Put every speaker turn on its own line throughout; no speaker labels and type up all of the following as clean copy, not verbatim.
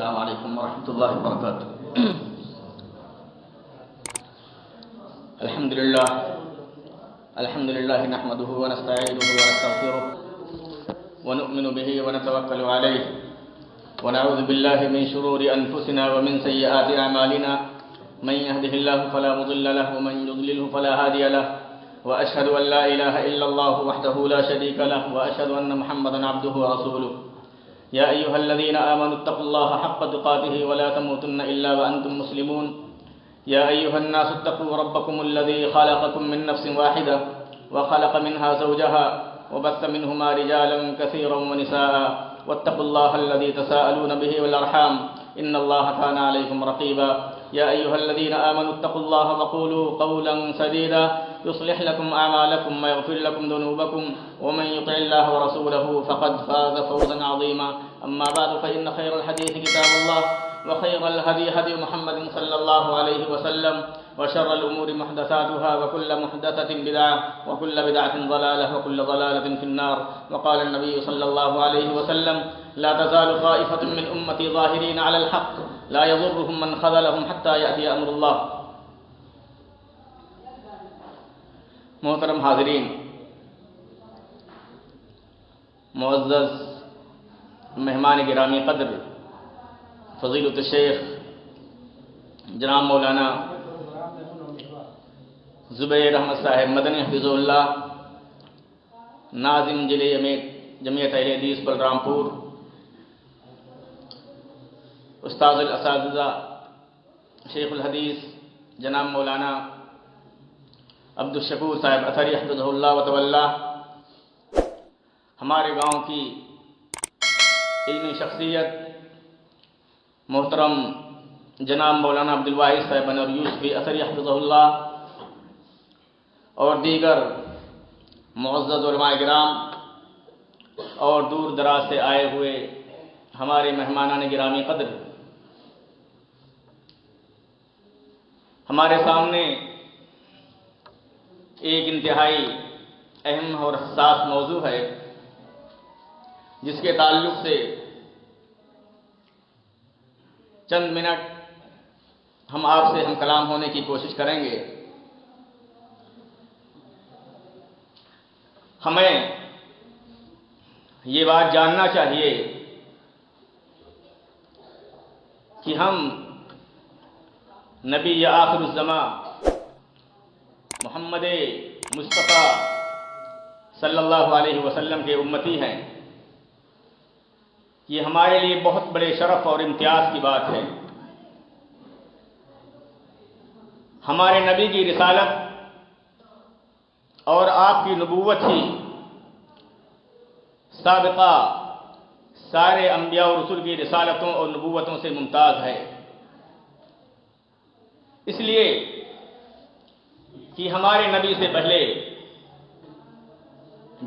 السلام علیکم ورحمۃ اللہ وبرکاتہ۔ الحمد للہ نحمده ونستعینه ونستغفره ونؤمن به ونتوکل علیہ ونعوذ باللہ من شرور انفسنا ومن سیئات اعمالنا من يهده الله فلا مضل له ومن يضلله فلا هادي له واشهد ان لا اله الا الله وحده لا شريك له واشهد ان محمدا عبده ورسوله يا أيها الذين آمنوا اتقوا الله حق تقاته ولا تموتن إلا وأنتم مسلمون يا أيها الناس اتقوا ربكم الذي خلقكم من نفس واحدة وخلق منها زوجها وبث منهما رجالا كثيرا ونساء واتقوا الله الذي تساءلون به والأرحام إن الله كان عليكم رقيبا يا أيها الذين آمنوا اتقوا الله وقولوا قولا سديدا يصلح لكم أعمالكم ويغفر لكم ذنوبكم ومن يطع الله ورسوله فقد فاز فوزا عظيما أما بعد فإن خير الحديث كتاب الله وخير الهدي هدي محمد صلى الله عليه وسلم وشر الأمور محدثاتها وكل محدثة بدعة وكل بدعة ضلالة وكل ضلالة في النار وقال النبي صلى الله عليه وسلم لا تزال طائفة من أمتي ظاهرين على الحق لا يضرهم من خذلهم حتى يأتي أمر الله۔ محترم حاضرین، معزز مہمان گرامی قدر فضیلۃ الشیخ جناب مولانا زبیر احمد صاحب مدنی حفظہ اللہ، ناظم ضلع جمعیت اہل حدیث بلرام پور، استاذ الاساتذہ شیخ الحدیث جناب مولانا عبدالشکور صاحب اثری حفظہ اللہ وتولہ، ہمارے گاؤں کی علمی شخصیت محترم جناب مولانا عبدالواحد صاحب انور یوسفی اثری حفظہ اللہ، اور دیگر معزز علماء کرام اور دور دراز سے آئے ہوئے ہمارے مہمانان گرامی قدر، ہمارے سامنے ایک انتہائی اہم اور حساس موضوع ہے جس کے تعلق سے چند منٹ ہم آپ سے ہم کلام ہونے کی کوشش کریں گے۔ ہمیں یہ بات جاننا چاہیے کہ ہم نبی آخر الزمان محمد مصطفیٰ صلی اللہ علیہ وسلم کے امتی ہیں۔ یہ ہمارے لیے بہت بڑے شرف اور امتیاز کی بات ہے۔ ہمارے نبی کی رسالت اور آپ کی نبوت ہی سابقہ سارے انبیاء اور رسول کی رسالتوں اور نبوتوں سے ممتاز ہے، اس لیے کہ ہمارے نبی سے پہلے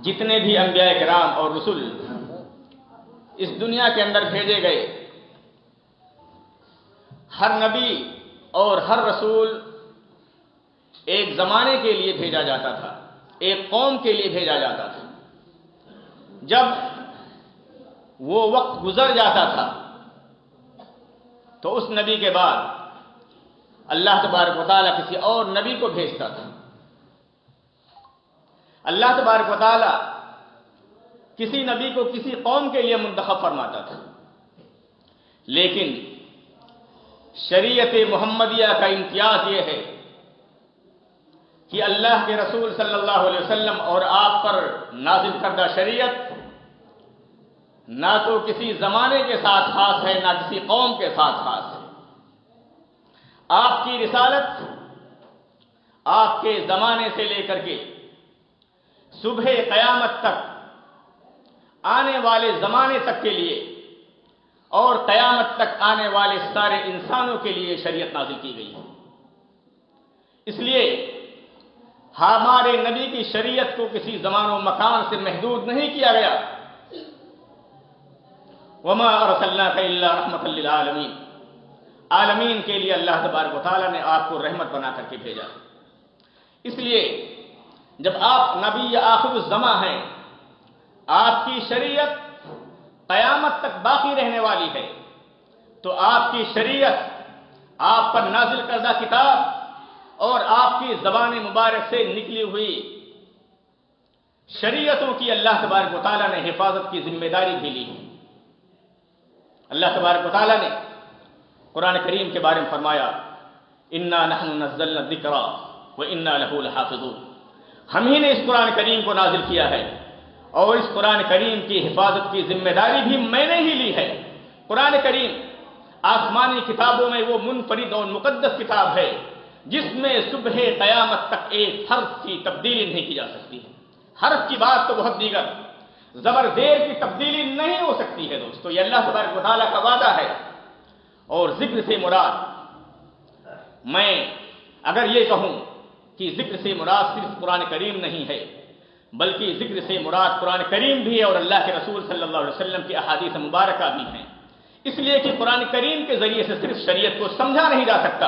جتنے بھی انبیاء کرام اور رسول اس دنیا کے اندر بھیجے گئے، ہر نبی اور ہر رسول ایک زمانے کے لیے بھیجا جاتا تھا، ایک قوم کے لیے بھیجا جاتا تھا۔ جب وہ وقت گزر جاتا تھا تو اس نبی کے بعد اللہ تبارک و تعالیٰ کسی اور نبی کو بھیجتا تھا۔ اللہ تبارک و تعالیٰ کسی نبی کو کسی قوم کے لیے منتخب فرماتا تھا، لیکن شریعت محمدیہ کا امتیاز یہ ہے کہ اللہ کے رسول صلی اللہ علیہ وسلم اور آپ پر نازل کردہ شریعت نہ تو کسی زمانے کے ساتھ خاص ہے نہ کسی قوم کے ساتھ خاص ہے۔ آپ کی رسالت آپ کے زمانے سے لے کر کے صبح قیامت تک آنے والے زمانے تک کے لیے اور قیامت تک آنے والے سارے انسانوں کے لیے شریعت نازل کی گئی ہے۔ اس لیے ہمارے نبی کی شریعت کو کسی زمان و مکان سے محدود نہیں کیا گیا۔ وَمَا أَرْسَلْنَاكَ إِلَّا رَحْمَةً لِلْعَالَمِينَ، عالمین کے لیے اللہ تبارک و تعالیٰ نے آپ کو رحمت بنا کر کے بھیجا۔ اس لیے جب آپ نبی آخر الزمان ہیں، آپ کی شریعت قیامت تک باقی رہنے والی ہے، تو آپ کی شریعت، آپ پر نازل کردہ کتاب اور آپ کی زبان مبارک سے نکلی ہوئی شریعتوں کی اللہ تبارک و تعالیٰ نے حفاظت کی ذمہ داری بھی لی ہے۔ اللہ تبارک و تعالیٰ نے قرآن کریم کے بارے میں فرمایا انا نحن نزلنا الذکر وانا لہ لحافظون، ہم ہی نے اس قرآن کریم کو نازل کیا ہے اور اس قرآن کریم کی حفاظت کی ذمہ داری بھی میں نے ہی لی ہے۔ قرآن کریم آسمانی کتابوں میں وہ منفرد اور مقدس کتاب ہے جس میں صبح قیامت تک ایک حرف کی تبدیلی نہیں کی جا سکتی ہے۔ حرف کی بات تو بہت دیگر، زبر زیر کی تبدیلی نہیں ہو سکتی ہے دوستو، یہ اللہ تبارک و تعالیٰ کا وعدہ ہے۔ اور ذکر سے مراد، میں اگر یہ کہوں کہ ذکر سے مراد صرف قرآن کریم نہیں ہے، بلکہ ذکر سے مراد قرآن کریم بھی ہے اور اللہ کے رسول صلی اللہ علیہ وسلم کی احادیث مبارکہ بھی ہیں، اس لیے کہ قرآن کریم کے ذریعے سے صرف شریعت کو سمجھا نہیں جا سکتا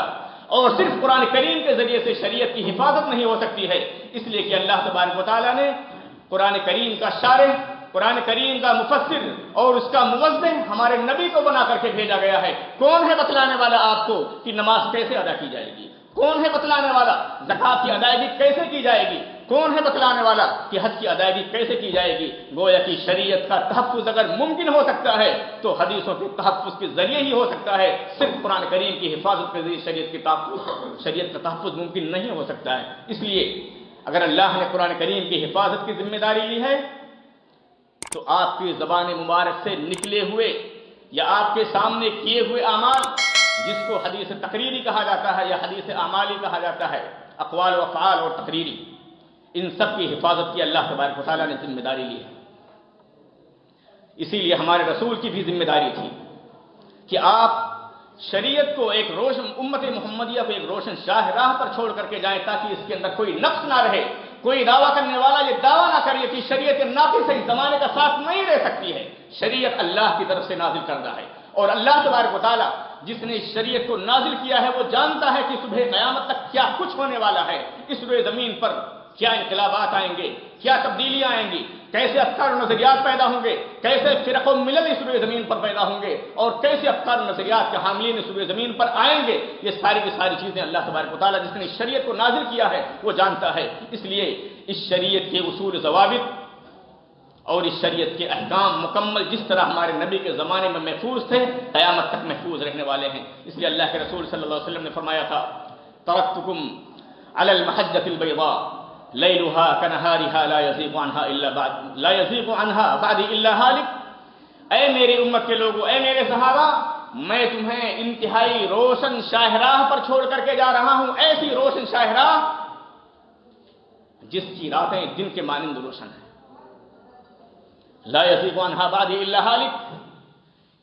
اور صرف قرآن کریم کے ذریعے سے شریعت کی حفاظت نہیں ہو سکتی ہے، اس لیے کہ اللہ تبارک و تعالیٰ نے قرآن کریم کا شارح، قرآن کریم کا مفسر اور اس کا موضح ہمارے نبی کو بنا کر کے بھیجا گیا ہے۔ کون ہے بتلانے والا آپ کو کہ نماز کیسے ادا کی جائے گی؟ کون ہے بتلانے والا زکات کی ادائیگی کیسے کی جائے گی؟ کون ہے بتلانے والا کہ حج کی ادائیگی کیسے کی جائے گی؟ گویا کہ شریعت کا تحفظ اگر ممکن ہو سکتا ہے تو حدیثوں کے تحفظ کے ذریعے ہی ہو سکتا ہے، صرف قرآن کریم کی حفاظت کے ذریعے شریعت کا تحفظ ممکن نہیں ہو سکتا ہے۔ اس لیے اگر اللہ نے قرآن کریم کی حفاظت کی ذمہ داری لی ہے تو آپ کی زبان مبارک سے نکلے ہوئے یا آپ کے سامنے کیے ہوئے اعمال، جس کو حدیث تقریری کہا جاتا ہے یا حدیث اعمالی کہا جاتا ہے، اقوال و افعال اور تقریری، ان سب کی حفاظت کی اللہ تبارک و تعالیٰ نے ذمہ داری لی ہے۔ اسی لیے ہمارے رسول کی بھی ذمہ داری تھی کہ آپ شریعت کو ایک روشن، امت محمدیہ کو ایک روشن شاہ راہ پر چھوڑ کر کے جائیں تاکہ اس کے اندر کوئی نقص نہ رہے، کوئی دعویٰ کرنے والا یہ دعویٰ نہ کرے کہ شریعت ناقص ہے، اس زمانے کا ساتھ نہیں دے سکتی ہے۔ شریعت اللہ کی طرف سے نازل کردہ ہے اور اللہ تبارک و تعالیٰ جس نے شریعت کو نازل کیا ہے وہ جانتا ہے کہ صبح قیامت تک کیا کچھ ہونے والا ہے، اس روئے زمین پر کیا انقلابات آئیں گے، کیا تبدیلیاں آئیں گی، کیسے افکار و نظریات پیدا ہوں گے، کیسے فرق و ملل اس روئے زمین پر پیدا ہوں گے اور کیسے افکار و نظریات کے حاملین اس روئے زمین پر آئیں گے، یہ ساری کی ساری چیزیں اللہ تبارک و تعالیٰ جس نے شریعت کو نازل کیا ہے وہ جانتا ہے۔ اس لیے اس شریعت کے اصول ضوابط اور اس شریعت کے احکام مکمل جس طرح ہمارے نبی کے زمانے میں محفوظ تھے قیامت تک محفوظ رہنے والے ہیں۔ اس لیے اللہ کے رسول صلی اللہ علیہ وسلم نے فرمایا تھا ترکتکم علی المحجۃ البیضاء لیلها کنہارها لا یزیغ عنها بعدی الا ہالک۔ اے میری امت کے لوگوں، اے میرے صحابہ، میں تمہیں انتہائی روشن شاہراہ پر چھوڑ کر کے جا رہا ہوں، ایسی روشن شاہراہ جس کی راتیں دن کے مانند روشن ہیں۔ لا یزیغ عنها بعدی الا ہالک،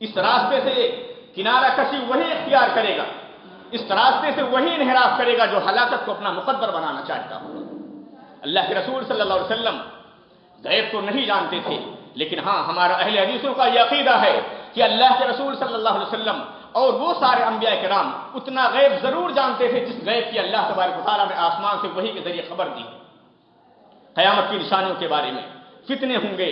اس راستے سے کنارہ کشی وہی اختیار کرے گا، اس راستے سے وہی انحراف کرے گا جو ہلاکت کو اپنا مقدر بنانا چاہتا ہو۔ اللہ کے رسول صلی اللہ علیہ وسلم غیب تو نہیں جانتے تھے، لیکن ہاں ہمارا اہل حدیثوں کا یہ عقیدہ ہے کہ اللہ کے رسول صلی اللہ علیہ وسلم اور وہ سارے انبیاء کرام اتنا غیب ضرور جانتے تھے جس غیب کی اللہ تبارک و تعالیٰ نے آسمان سے وحی کے ذریعے خبر دی۔ قیامت کی نشانیوں کے بارے میں، فتنے ہوں گے،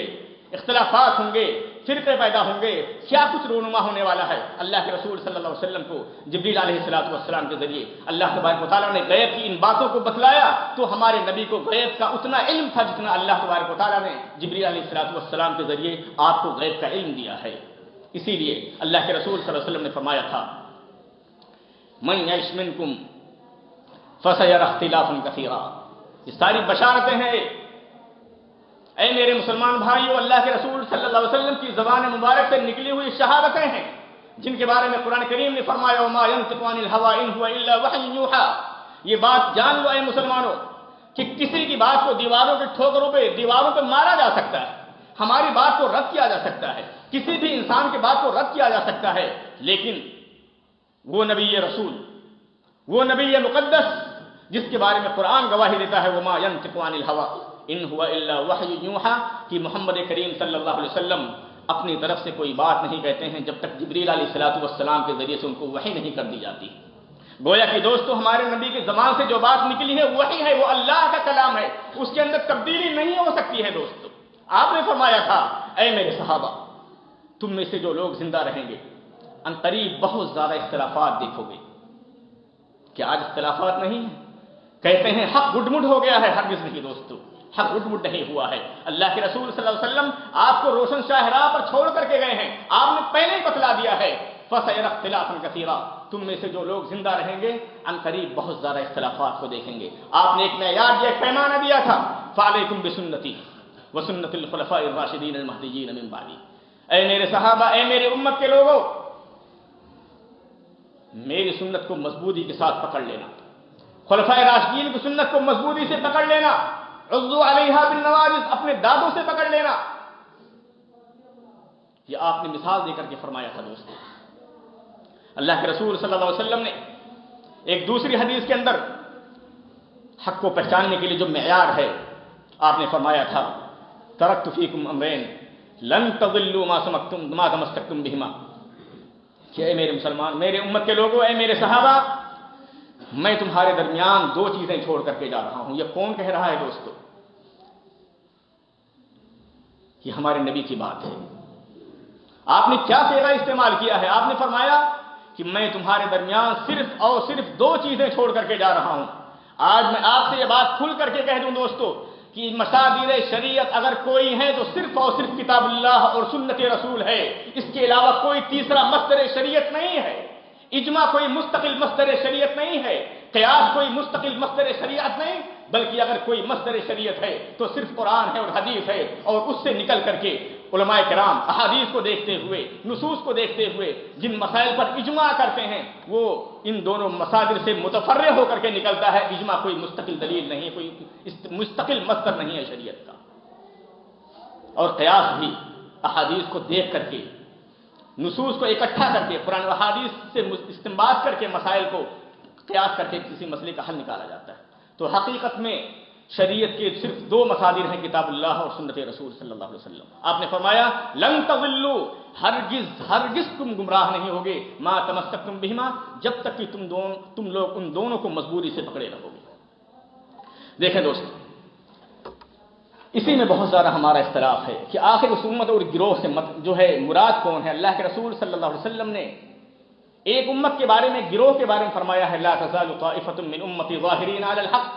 اختلافات ہوں گے، فرقے پیدا ہوں گے، کیا کچھ رونما ہونے والا ہے، اللہ کے رسول صلی اللہ علیہ وسلم کو جبریل علیہ السلام کے ذریعے اللہ تبارک و تعالیٰ نے غیب کی ان باتوں کو بتلایا تو ہمارے نبی کو غیب کا اتنا علم تھا جتنا اللہ تبارک و تعالیٰ نے جبریل علیہ السلام کے ذریعے آپ کو غیب کا علم دیا ہے۔ اسی لیے اللہ کے رسول صلی اللہ علیہ وسلم نے فرمایا تھا من یعش منکم فسیری اختلافا کثیرا، یہ ساری بشارتیں ہیں اے میرے مسلمان بھائیو، اللہ کے رسول صلی اللہ علیہ وسلم کی زبان مبارک سے نکلی ہوئی شہادتیں ہیں جن کے بارے میں قرآن کریم نے فرمایا وما ينطق عن الهوى ان هو الا وحی یوحى۔ یہ بات جان لو اے مسلمانوں کہ کسی کی بات کو دیواروں کے ٹھوکروں پہ، دیواروں پہ مارا جا سکتا ہے، ہماری بات کو رد کیا جا سکتا ہے، کسی بھی انسان کی بات کو رد کیا جا سکتا ہے، لیکن وہ نبی رسول، وہ نبی مقدس جس کے بارے میں قرآن گواہی دیتا ہے وما ينطق عن الهوى ان هو الا وحی یوحى، کہ محمد کریم صلی اللہ علیہ وسلم اپنی طرف سے کوئی بات نہیں کہتے ہیں جب تک جبریل علیہ السلام کے ذریعے سے ان کو وحی نہیں کر دی جاتی۔ گویا کہ دوستو ہمارے نبی کے زبان سے جو بات نکلی ہے وحی ہے، وہ اللہ کا کلام ہے، اس کے اندر تبدیلی نہیں ہو سکتی ہے۔ دوستو آپ نے فرمایا تھا اے میرے صحابہ، تم میں سے جو لوگ زندہ رہیں گے ان قریب بہت زیادہ اختلافات دیکھو گے کہ آج اختلافات نہیں ہیں. کہتے ہیں حق گڈ مڈ ہو گیا ہے، ہرگز نہیں دوستو، حق گڈ مڈ نہیں ہوا ہے. اللہ کے رسول صلی اللہ علیہ وسلم آپ کو روشن شاہراہ پر چھوڑ کر کے گئے ہیں. آپ نے پہلے ہی بتلا دیا ہے فَسَيَرَى اخْتِلَافًا كَثِيرًا، تم میں سے جو لوگ زندہ رہیں گے ان قریب بہت زیادہ اختلافات کو دیکھیں گے. آپ نے ایک معیار دیا، ایک پیمانہ دیا تھا، فَعَلَيْكُمْ بِسُنَّتِي وَسُنَّتِ الْخُلَفَاءِ الرَّاشِدِينَ الْمَهْدِيِّينَ مِن بَعْدِي. اے میرے صحابہ، اے میرے امت کے لوگوں، میری سنت کو مضبوطی کے ساتھ پکڑ لینا، خلفائے راشدین کی سنت کو مضبوطی سے پکڑ لینا، عضوا علیہا بالنواجذ، اپنے دانتوں سے پکڑ لینا. یہ آپ نے مثال دے کر کے فرمایا تھا دوستو. اللہ کے رسول صلی اللہ علیہ وسلم نے ایک دوسری حدیث کے اندر حق کو پہچاننے کے لیے جو معیار ہے آپ نے فرمایا تھا ترکت فیکم امرین لن تضلوا ما تمسکتم بہما، کہ اے میرے مسلمان، میرے امت کے لوگوں، اے میرے صحابہ، میں تمہارے درمیان دو چیزیں چھوڑ کر کے جا رہا ہوں. یہ کون کہہ رہا ہے دوستو؟ یہ ہمارے نبی کی بات ہے. آپ نے کیا صیغہ استعمال کیا ہے؟ آپ نے فرمایا کہ میں تمہارے درمیان صرف اور صرف دو چیزیں چھوڑ کر کے جا رہا ہوں. آج میں آپ سے یہ بات کھل کر کے کہہ دوں دوستو کہ مصادر شریعت اگر کوئی ہے تو صرف اور صرف کتاب اللہ اور سنت رسول ہے. اس کے علاوہ کوئی تیسرا مصدر شریعت نہیں ہے. اجماع کوئی مستقل مصدر شریعت نہیں ہے. قیاس کوئی مستقل مصدر شریعت نہیں، بلکہ اگر کوئی مصدر شریعت ہے تو صرف قرآن ہے اور حدیث ہے. اور اس سے نکل کر کے علماء کرام احادیث کو دیکھتے ہوئے، نصوص کو دیکھتے ہوئے جن مسائل پر اجماع کرتے ہیں وہ ان دونوں مصادر سے متفرع ہو کر کے نکلتا ہے. اجماع کوئی مستقل دلیل نہیں ہے، کوئی مستقل مصدر نہیں ہے شریعت کا. اور قیاس بھی احادیث کو دیکھ کر کے، نصوص کو اکٹھا کر کے، قرآن و حدیث سے استنباط کر کے مسائل کو قیاس کر کے کسی مسئلے کا حل نکالا جاتا ہے. تو حقیقت میں شریعت کے صرف دو مصادر ہیں، کتاب اللہ اور سنت رسول صلی اللہ علیہ وسلم. آپ نے فرمایا لن تضلوا، ہرگز تم گمراہ نہیں ہوگے، ما تمسکتم بہما، جب تک کہ تم لوگ ان دونوں کو مضبوطی سے پکڑے رہو گے. دیکھیں دوستو، اسی میں بہت زیادہ ہمارا اختلاف ہے کہ آخر اس امت اور گروہ سے جو ہے مراد کون ہے. اللہ کے رسول صلی اللہ علیہ وسلم نے ایک امت کے بارے میں، گروہ کے بارے میں فرمایا ہے لا تزال طائفة من امتی ظاہرین علی الحق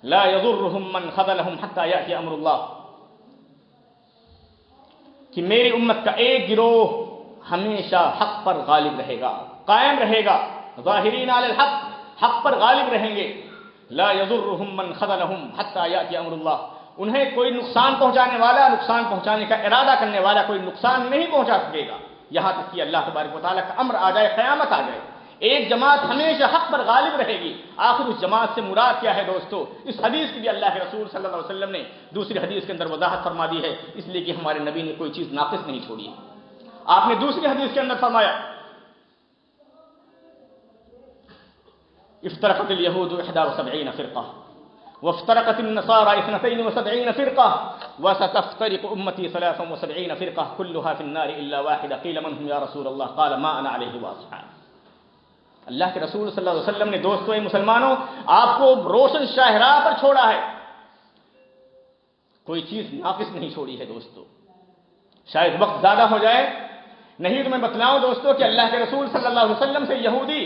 لا يضرهم من خذلهم حتى يأتي امر اللہ، کہ میری امت کا ایک گروہ ہمیشہ حق پر غالب رہے گا، قائم رہے گا. ظاہرین علی الحق، حق پر غالب رہیں گے. لا يضرهم من خذلهم حتى يأتي امر اللہ، انہیں کوئی نقصان پہنچانے والا، نقصان پہنچانے کا ارادہ کرنے والا کوئی نقصان نہیں پہنچا سکے گا یہاں تک کہ اللہ تبارک و تعالیٰ کا امر آ جائے، قیامت آ جائے. ایک جماعت ہمیشہ حق پر غالب رہے گی. آخر اس جماعت سے مراد کیا ہے دوستو؟ اس حدیث کی بھی اللہ کے رسول صلی اللہ علیہ وسلم نے دوسری حدیث کے اندر وضاحت فرما دی ہے، اس لیے کہ ہمارے نبی نے کوئی چیز ناقص نہیں چھوڑی ہے. آپ نے دوسری حدیث کے اندر فرمایا افترقت الیہود 71 فرقہ وافترقت النصارى 72 فرقة وستفترق أمتي 73 فرقة كلها في النار إلا واحدة قيل من هم يا رسول الله قال ما أنا عليه وأصحابي. اللہ کے رسول صلی اللہ علیہ وسلم نے دوستو مسلمانوں آپ کو روشن شاہراہ پر چھوڑا ہے، کوئی چیز ناقص نہیں چھوڑی ہے دوستو. شاید وقت زیادہ ہو جائے، نہیں تو میں بتلاؤں دوستو کہ اللہ کے رسول صلی اللہ علیہ وسلم سے یہودی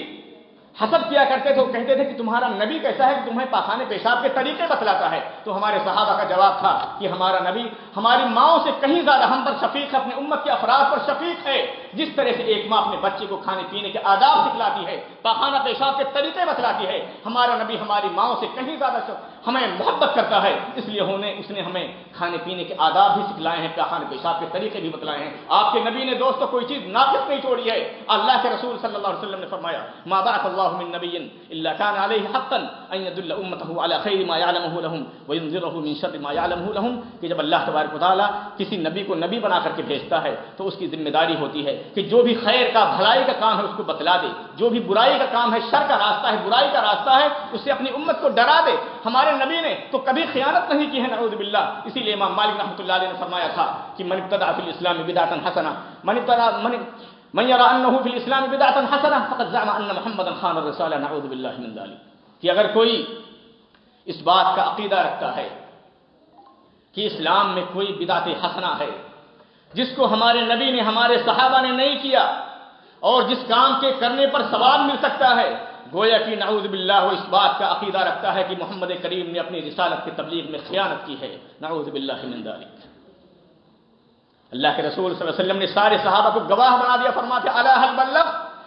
حسد کیا کرتے تھے، وہ کہتے تھے کہ تمہارا نبی کیسا ہے کہ تمہیں پاخانے پیشاب کے طریقے بتلاتا ہے. تو ہمارے صحابہ کا جواب تھا کہ ہمارا نبی ہماری ماؤں سے کہیں زیادہ ہم پر شفیق ہے، اپنے امت کے افراد پر شفیق ہے. جس طرح سے ایک ماں اپنے بچے کو کھانے پینے کے آداب سکھلاتی ہے، پاخانہ پیشاب کے طریقے بتلاتی ہے، ہمارا نبی ہماری ماؤں سے کہیں زیادہ ہمیں محبت کرتا ہے. اس لیے اس نے ہمیں کھانے پینے کے آداب بھی سکھلائے ہیں، پاخانہ پیشاب کے طریقے بھی بتلائے ہیں. آپ کے نبی نے دوستو کوئی چیز ناقص نہیں چھوڑی ہے. اللہ کے رسول صلی اللہ علیہ وسلم نے فرمایا ما بعث اللہ من نبی الا كان عليه حقا ان يدل امته على خير ما يعلمه لهم وينذره من شر ما يعلمه لهم، کہ جب اللہ تبارک و تعالی کسی نبی کو نبی بنا کر کے بھیجتا ہے تو اس کی ذمہ داری ہوتی ہے کہ جو بھی خیر کا، بھلائی کا کام ہے اس کو بتلا دے، جو بھی برائی کا کام ہے، شر کا راستہ ہے، برائی کا راستہ ہے، اس سے اپنی امت کو ڈرا دے. ہمارے نبی نے تو کبھی خیانت نہیں کی ہے نعوذ باللہ. اسی لیے امام مالک رحمۃ اللہ علیہ نے فرمایا تھا کہ من ابتدع فی الاسلام بدعۃ حسنہ من یرى انه فی الاسلام بدعۃ حسنہ فقد زعم ان محمدا خان الرسالہ نعوذ باللہ من ذلک. کہ اگر کوئی اس بات کا عقیدہ رکھتا ہے کہ اسلام میں کوئی بدعت حسنہ ہے جس کو ہمارے نبی نے، ہمارے صحابہ نے نہیں کیا، اور جس کام کے کرنے پر ثواب مل سکتا ہے، گویا کہ نعوذ باللہ وہ اس بات کا عقیدہ رکھتا ہے کہ محمد کریم نے اپنی رسالت کی تبلیغ میں خیانت کی ہے، نعوذ باللہ من ذالک۔ اللہ کے رسول صلی اللہ علیہ وسلم نے سارے صحابہ کو گواہ بنا دیا، فرماتے الا هل بلغ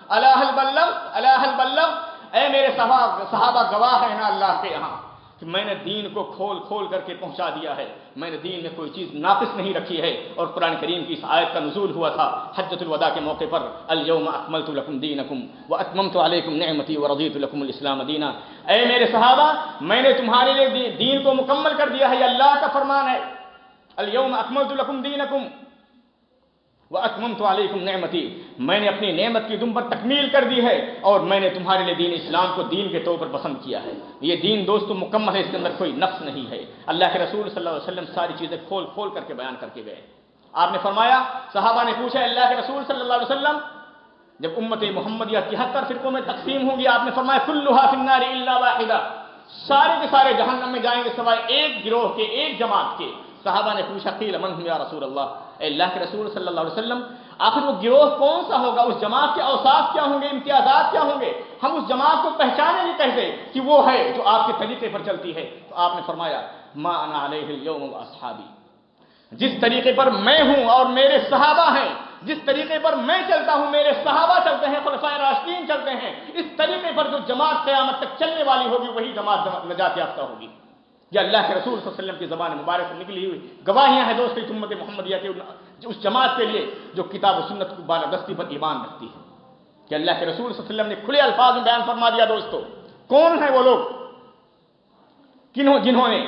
الا هل بلغ الا هل بلغ، اے میرے صحابہ گواہ ہیں نا اللہ کے یہاں کہ میں نے دین کو کھول کھول کر کے پہنچا دیا ہے، میں نے دین میں کوئی چیز ناقص نہیں رکھی ہے۔ اور قرآن کریم کی اس آیت کا نزول ہوا تھا حجۃ الوداع کے موقع پر، الیوم اکملت لکم دینکم واتممت علیکم نعمتی ورضیت لکم الاسلام دینا، اے میرے صحابہ میں نے تمہارے لیے دین کو مکمل کر دیا ہے، یہ اللہ کا فرمان ہے، الیوم اکملت لکم دینکم واتممت علیکم نعمتی، میں نے اپنی نعمت کی تم پر تکمیل کر دی ہے اور میں نے تمہارے لیے دین اسلام کو دین کے طور پر پسند کیا ہے۔ یہ دین دوستو مکمل ہے، اس کے اندر کوئی نقص نہیں ہے۔ اللہ کے رسول صلی اللہ علیہ وسلم ساری چیزیں کھول کھول کر کے بیان کر کے گئے۔ آپ نے فرمایا، صحابہ نے پوچھا اللہ کے رسول صلی اللہ علیہ وسلم جب امت محمدیہ 73 فرقوں میں تقسیم ہوں گی، آپ نے فرمایا کلھا فی النار الا واحدہ، سارے کے سارے جہنم میں جائیں گے سوائے ایک گروہ کے، ایک جماعت کے۔ صحابہ نے پوچھا قیل من ہم یا رسول اللہ، اے اللہ کے رسول صلی اللہ علیہ وسلم آخر وہ گروہ کون سا ہوگا، اس جماعت کے اوصاف کیا ہوں گے، امتیازات کیا ہوں گے، ہم اس جماعت کو پہچانے نہیں کیسے کہ وہ ہے جو آپ کے طریقے پر چلتی ہے؟ تو آپ نے فرمایا ما انا علیہ اليوم واصحابی، جس طریقے پر میں ہوں اور میرے صحابہ ہیں، جس طریقے پر میں چلتا ہوں میرے صحابہ چلتے ہیں، خلفائے راشدین چلتے ہیں، اس طریقے پر جو جماعت قیامت تک چلنے والی ہوگی وہی جماعت نجات یافتہ ہوگی۔ یہ اللہ کے رسول صلی اللہ علیہ وسلم کی زبان مبارک سے نکلی ہوئی گواہیاں ہیں دوست امت محمدیہ کے اس جماعت کے لیے جو کتاب و سنت کو بالادستی پر ایمان رکھتی ہے، کہ اللہ کے رسول صلی اللہ علیہ وسلم نے کھلے الفاظ میں بیان فرما دیا دوستو کون ہیں وہ لوگ جنہوں نے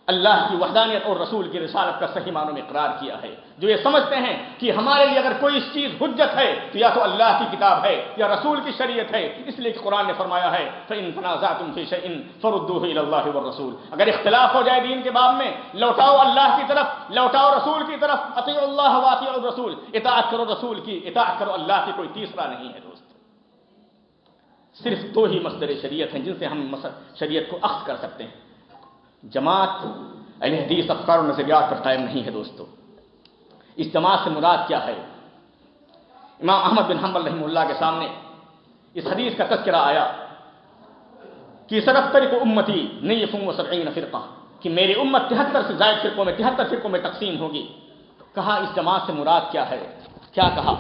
اللہ کی وحدانیت اور رسول کی رسالت کا صحیح معنوں میں اقرار کیا ہے، جو یہ سمجھتے ہیں کہ ہمارے لیے اگر کوئی چیز حجت ہے تو یا تو اللہ کی کتاب ہے یا رسول کی شریعت ہے، اس لیے کہ قرآن نے فرمایا ہے فَإِن تَنَازَعْتُمْ فِي شَيْءٍ فَرُدُّوهُ إِلَى اللَّهِ وَالرَّسُولِ، اگر اختلاف ہو جائے دین کے باب میں لوٹاؤ اللہ کی طرف، لوٹاؤ رسول کی طرف، اطیعوا اللہ واطیعوا الرسول، اطاعت کرو رسول کی، اطاعت کرو اللہ کی، کوئی تیسرا نہیں ہے دوست۔ صرف دو ہی مصدر شریعت ہیں جن سے ہم شریعت کو اخذ کر سکتے ہیں۔ جماعت اہل حدیث افکار و نظریات پر قائم نہیں ہے دوستو۔ اس جماعت سے مراد کیا ہے؟ امام احمد بن حنبل رحمہ اللہ کے سامنے اس حدیث کا تذکرہ آیا کہ ستفترق امتی نیف و سبعین فرقہ، کہ میری امت 73 سے زائد فرقوں میں 73 فرقوں میں تقسیم ہوگی۔ کہا اس جماعت سے مراد کیا ہے؟ کیا کہا؟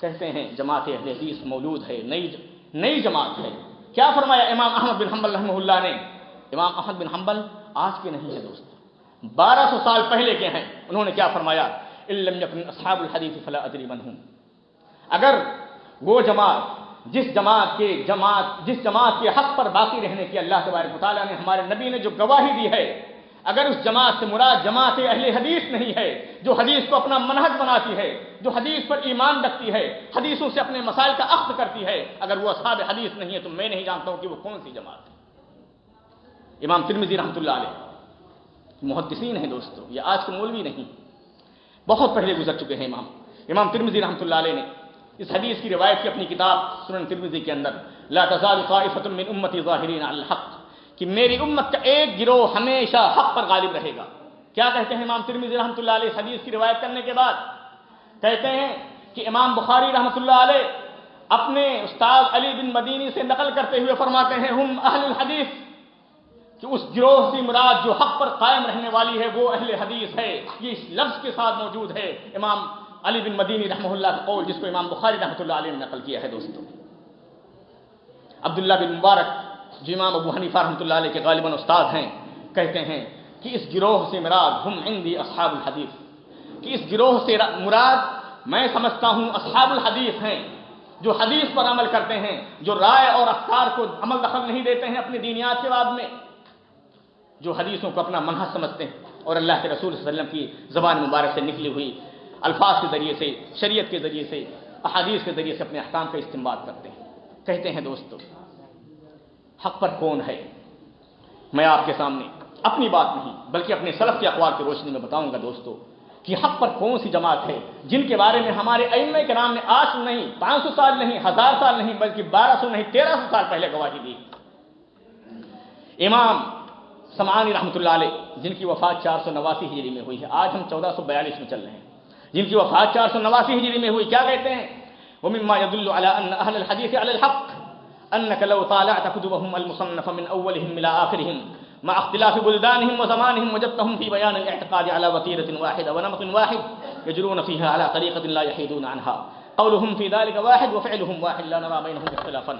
کہتے ہیں جماعت اہل حدیث مولود ہے، نئی جماعت ہے۔ کیا فرمایا امام احمد بن حنبل رحمہ اللہ نے؟ امام احمد بن حنبل آج کے نہیں ہے دوست، 1200 سال پہلے کے ہیں۔ انہوں نے کیا فرمایا؟ ان لم یکن اصحاب الحدیث فلا ادری من هم، اگر وہ جماعت جس جماعت کے حق پر باقی رہنے کی اللہ تبارک و تعالیٰ نے ہمارے نبی نے جو گواہی دی ہے، اگر اس جماعت سے مراد جماعت اہل حدیث نہیں ہے جو حدیث کو اپنا منہج بناتی ہے، جو حدیث پر ایمان رکھتی ہے، حدیثوں سے اپنے مسائل کا اخذ کرتی ہے، اگر وہ اصحاب حدیث نہیں ہے تو میں نہیں جانتا ہوں کہ وہ کون سی جماعت ہے۔ امام ترمذی رحمۃ اللہ علیہ محدثین ہیں دوستو، یہ آج کے مولوی نہیں، بہت پہلے گزر چکے ہیں۔ امام ترمذی رحمۃ اللہ علیہ نے اس حدیث کی روایت کی اپنی کتاب سنن ترمذی کے اندر لا تزال طائفة من امتی ظاہرین علی الحق، کہ میری امت کا ایک گروہ ہمیشہ حق پر غالب رہے گا۔ کیا کہتے ہیں امام ترمذی رحمۃ اللہ علیہ اس حدیث کی روایت کرنے کے بعد؟ کہتے ہیں کہ امام بخاری رحمۃ اللہ علیہ اپنے استاد علی بن مدینی سے نقل کرتے ہوئے فرماتے ہیں ہم اہل الحدیث، کہ اس گروہ سے مراد جو حق پر قائم رہنے والی ہے وہ اہل حدیث ہے۔ یہ اس لفظ کے ساتھ موجود ہے امام علی بن مدینی رحمہ اللہ کا قول، جس کو امام بخاری رحمۃ اللہ علیہ نے نقل کیا ہے دوستو۔ عبداللہ بن مبارک جو امام ابو حنیفہ رحمۃ اللہ علیہ کے غالباً استاد ہیں، کہتے ہیں کہ اس گروہ سے مراد ہم عندی اصحاب الحدیث، کہ اس گروہ سے مراد میں سمجھتا ہوں اصحاب الحدیث ہیں، جو حدیث پر عمل کرتے ہیں، جو رائے اور افکار کو عمل دخل نہیں دیتے ہیں اپنی دینیات کے بعد میں، جو حدیثوں کو اپنا منہج سمجھتے ہیں اور اللہ کے رسول صلی اللہ علیہ وسلم کی زبان مبارک سے نکلی ہوئی الفاظ کے ذریعے سے، شریعت کے ذریعے سے، احادیث کے ذریعے سے اپنے احکام کا استنباط کرتے ہیں۔ کہتے ہیں دوستو حق پر کون ہے؟ میں آپ کے سامنے اپنی بات نہیں بلکہ اپنے سلف کے اقوال کی روشنی میں بتاؤں گا دوستو کہ حق پر کون سی جماعت ہے جن کے بارے میں ہمارے ائمہ کرام نے آج نہیں، 500 سال نہیں، 1000 سال نہیں، بلکہ 1200 نہیں 1300 سال پہلے گواہی دی۔ امام سمعانی رحمۃ اللہ علیہ جن کی وفات 489 ہجری میں ہوئی ہے، آج ہم 1442 میں چل رہے ہیں، جن کی وفات 489 ہجری میں ہوئی، کیا کہتے ہیں؟ ومما يدل على أن أهل الحديث على الحق أنك لو طالعت كتبهم المصنفة من أولهم إلى آخرهم مع اختلاف بلدانهم وزمانهم وجدتهم في بيان الاعتقاد على وتيرة واحدة ونمط واحد يجرون فيها على طريقة لا يحيدون عنها قولهم في ذلك واحد وفعلهم واحد لا نرى بينهم اختلافا.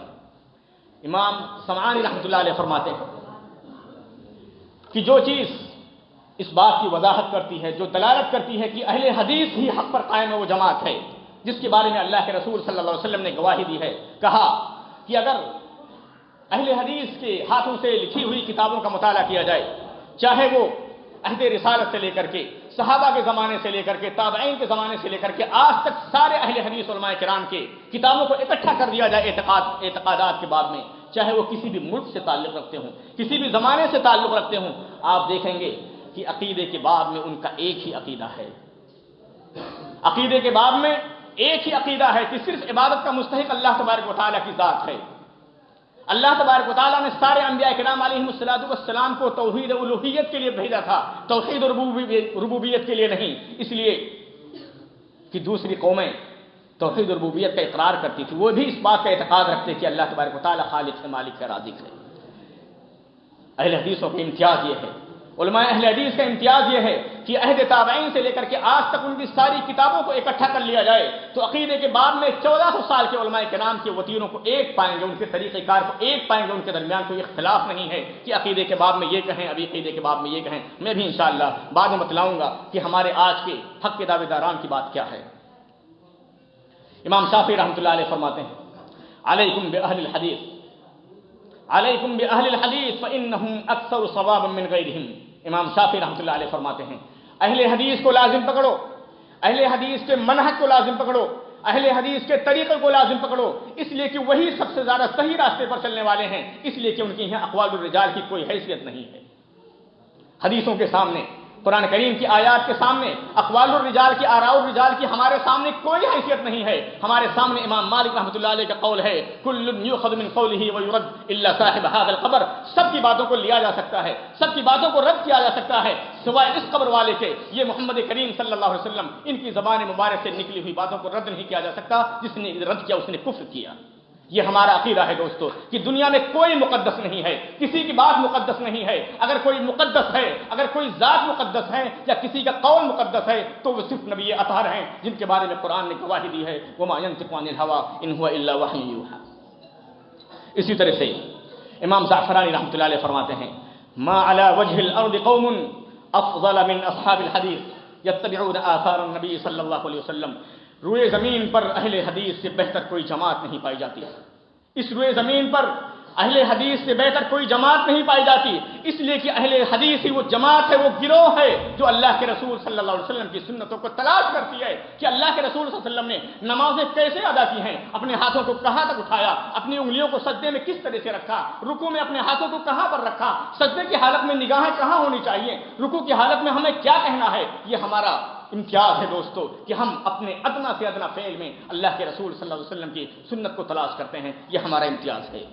امام سمعانی رحمۃ اللہ علیہ فرماتے ہیں کہ جو چیز اس بات کی وضاحت کرتی ہے، جو دلالت کرتی ہے کہ اہل حدیث ہی حق پر قائم ہے، وہ جماعت ہے جس کے بارے میں اللہ کے رسول صلی اللہ علیہ وسلم نے گواہی دی ہے. کہا کہ اگر اہل حدیث کے ہاتھوں سے لکھی ہوئی کتابوں کا مطالعہ کیا جائے، چاہے وہ عہد رسالت سے لے کر کے صحابہ کے زمانے سے لے کر کے تابعین کے زمانے سے لے کر کے آج تک سارے اہل حدیث علماء کرام کے کتابوں کو اکٹھا کر دیا جائے اعتقادات کے باب میں، چاہے وہ کسی بھی ملک سے تعلق رکھتے ہوں، کسی بھی زمانے سے تعلق رکھتے ہوں، آپ دیکھیں گے کہ عقیدے کے باب میں ان کا ایک ہی عقیدہ ہے. عقیدے کے باب میں ایک ہی عقیدہ ہے کہ صرف عبادت کا مستحق اللہ تبارک و تعالیٰ کی ذات ہے. اللہ تبارک و تعالیٰ نے سارے انبیاء کرام علیہم السلام کو توحید الوہیت کے لیے بھیجا تھا، توحید ربوبیت کے لیے نہیں، اس لیے کہ دوسری قومیں توحید ربوبیت کا اقرار کرتی تھی، وہ بھی اس بات کا اعتقاد رکھتے کہ اللہ تبارک و تعالیٰ خالق ہے، مالک ہے، رازق ہے. اہل حدیثوں کا امتیاز یہ ہے، علماء اہل حدیث کا امتیاز یہ ہے کہ عہد تابعین سے لے کر کے آج تک ان کی ساری کتابوں کو اکٹھا کر لیا جائے تو عقیدے کے بعد میں 1400 سال کے علماء کرام کے وتیروں کو ایک پائیں گے، ان کے طریقہ کار کو ایک پائیں گے، ان کے درمیان کوئی اختلاف نہیں ہے کہ عقیدے کے باب میں یہ کہیں، ابھی عقیدے کے باب میں یہ کہیں. میں بھی انشاءاللہ بعد میں بتلاؤں گا کہ ہمارے آج کے حق کے دعوے داران کی بات کیا ہے. امام شافعی رحمۃ اللہ علیہ فرماتے ہیں علیکم باہل الحدیث، علیکم باہل الحدیث فانہم اکثر صوابا من غیرہم. امام شافعی رحمۃ اللہ علیہ فرماتے ہیں اہل حدیث کو لازم پکڑو، اہل حدیث کے منہج کو لازم پکڑو، اہل حدیث کے طریقے کو لازم پکڑو، اس لیے کہ وہی سب سے زیادہ صحیح راستے پر چلنے والے ہیں، اس لیے کہ ان کی یہاں اقوال الرجال کی کوئی حیثیت نہیں ہے. حدیثوں کے سامنے، قرآن کریم کی آیات کے سامنے، اقوال الرجال کی، آراء الرجال کی ہمارے سامنے کوئی حیثیت نہیں ہے. ہمارے سامنے امام مالک رحمۃ اللہ علیہ کا قول ہے کل یؤخذ من قولہ ویرد الا صاحب هذا القبر. سب کی باتوں کو لیا جا سکتا ہے، سب کی باتوں کو رد کیا جا سکتا ہے سوائے اس قبر والے کے. یہ محمد کریم صلی اللہ علیہ وسلم ان کی زبان مبارک سے نکلی ہوئی باتوں کو رد نہیں کیا جا سکتا. جس نے رد کیا اس نے کفر کیا. یہ ہمارا عقیدہ ہے دوستو کہ دنیا میں کوئی مقدس نہیں ہے، کسی کی بات مقدس نہیں ہے. اگر کوئی مقدس ہے، اگر کوئی ذات مقدس ہے یا کسی کا قول مقدس ہے تو وہ صرف نبی اطہر ہیں جن کے بارے میں قرآن نے گواہی دی ہے وما ينطق عن الهوى ان هو الا وحی یوحى. اسی طرح سے امام زعفرانی رحمۃ اللہ علیہ فرماتے ہیں ما على وجه الارض قوم افضل من اصحاب الحديث يتبعون آثار النبي صلی اللہ علیہ وسلم. روئے زمین پر اہل حدیث سے بہتر کوئی جماعت نہیں پائی جاتی. اس روئے زمین پر اہل حدیث سے بہتر کوئی جماعت نہیں پائی جاتی، اس لیے کہ اہل حدیث ہی وہ جماعت ہے، وہ گروہ ہے جو اللہ کے رسول صلی اللہ علیہ وسلم کی سنتوں کو تلاش کرتی ہے کہ اللہ کے رسول صلی اللہ علیہ وسلم نے نمازیں کیسے ادا کی ہیں، اپنے ہاتھوں کو کہاں تک اٹھایا، اپنی انگلیوں کو سجدے میں کس طرح سے رکھا، رکوع میں اپنے ہاتھوں کو کہاں پر رکھا، سجدے کی حالت میں نگاہیں کہاں ہونی چاہیے، رکوع کی حالت میں ہمیں کیا کہنا ہے. یہ ہمارا امتیاز ہے دوستو کہ ہم اپنے ادنا سے ادنا فعل میں اللہ کے رسول صلی اللہ علیہ وسلم کی سنت کو تلاش کرتے ہیں. یہ ہمارا امتیاز ہے.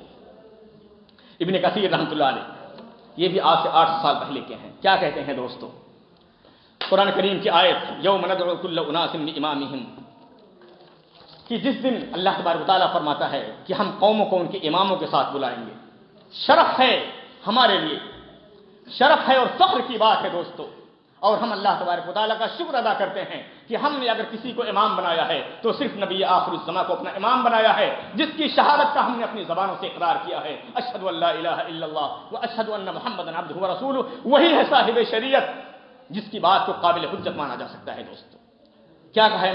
ابن کثیر رحمۃ اللہ علیہ یہ بھی آج سے 8 سال پہلے کے ہیں. کیا کہتے ہیں دوستو؟ قرآن کریم کی آیت یوم ندعو کل اناس بامامہم کہ جس دن اللہ تبارک و تعالیٰ فرماتا ہے کہ ہم قوموں کو ان کے اماموں کے ساتھ بلائیں گے. شرف ہے ہمارے لیے، شرف ہے اور فخر کی بات ہے دوستو. اور ہم اللہ تبارک و تعالیٰ کا شکر ادا کرتے ہیں کہ ہم نے اگر کسی کو امام بنایا ہے تو صرف نبی آخر الزماں کو اپنا امام بنایا ہے، جس کی شہادت کا ہم نے اپنی زبانوں سے اقرار کیا ہے اشہد ان لا الہ الا اللہ واشہد ان محمدا عبدہ ورسولہ. وہی ہے صاحب شریعت جس کی بات کو قابل حجت مانا جا سکتا ہے. دوستو کیا کہا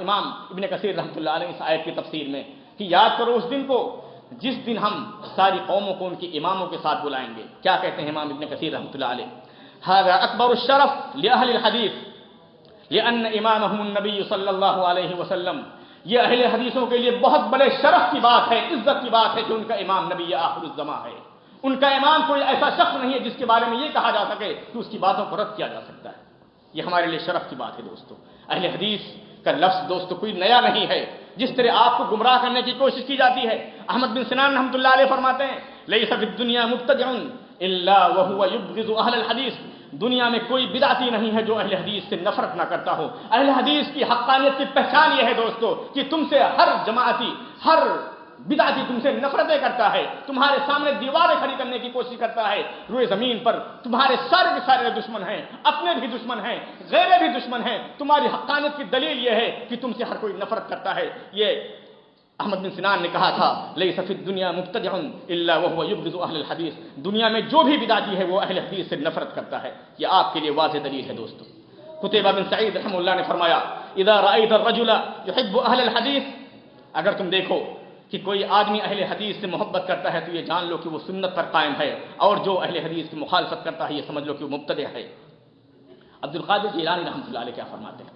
امام ابن کثیر رحمۃ اللہ علیہ اس آیت کی تفسیر میں کہ یاد کرو اس دن کو جس دن ہم ساری قوموں کو ان کے اماموں کے ساتھ بلائیں گے. کیا کہتے ہیں امام ابن کثیر رحمۃ اللہ علیہ هذا اکبر الشرف لأهل الحدیث لأن امامهم النبی صلی اللہ علیہ وسلم. یہ اہل حدیثوں کے لیے بہت بڑے شرف کی بات ہے، عزت کی بات ہے کہ ان کا امام نبی آخر الزماں ہے. ان کا امام کوئی ایسا شخص نہیں ہے جس کے بارے میں یہ کہا جا سکے کہ اس کی باتوں کو رد کیا جا سکتا ہے. یہ ہمارے لیے شرف کی بات ہے دوستو. اہل حدیث کا لفظ دوستو کوئی نیا نہیں ہے. جس طرح آپ کو گمراہ کرنے کی کوشش کی جاتی ہے، احمد بن سنان رحمۃ اللہ علیہ فرماتے ہیں لیس فی الدنیا مبتدع الا وهو يبغض اهل الحديث دنیا میں کوئی بدعتی نہیں ہے جو اہل حدیث سے نفرت نہ کرتا ہو۔ اہل حدیث کی حقانیت کی پہچان یہ ہے دوستو کہ تم سے ہر جماعتی، ہر بدعتی تم سے نفرتیں کرتا ہے، تمہارے سامنے دیواریں کھڑی کرنے کی کوشش کرتا ہے، روئے زمین پر تمہارے سارے کے سارے دشمن ہیں، اپنے بھی دشمن ہیں، غیرے بھی دشمن ہیں۔ تمہاری حقانیت کی دلیل یہ ہے کہ تم سے ہر کوئی نفرت کرتا ہے۔ یہ احمد بن سنان نے کہا تھا لیس فی الدنیا مبتدع الا وهو یبغض اہل الحدیث، دنیا میں جو بھی بدعتی ہے وہ اہل حدیث سے نفرت کرتا ہے۔ یہ آپ کے لیے واضح دلیل ہے دوستو۔ قتیبہ بن سعید رحمہ اللہ نے فرمایا اذا رأيت الرجل يحب اہل الحدیث، اگر تم دیکھو کہ کوئی آدمی اہل حدیث سے محبت کرتا ہے تو یہ جان لو کہ وہ سنت پر قائم ہے، اور جو اہل حدیث کی مخالفت کرتا ہے یہ سمجھ لو کہ وہ مبتدع ہے۔ عبد القادر جیلانی رحمۃ اللہ علیہ کیا فرماتے ہیں؟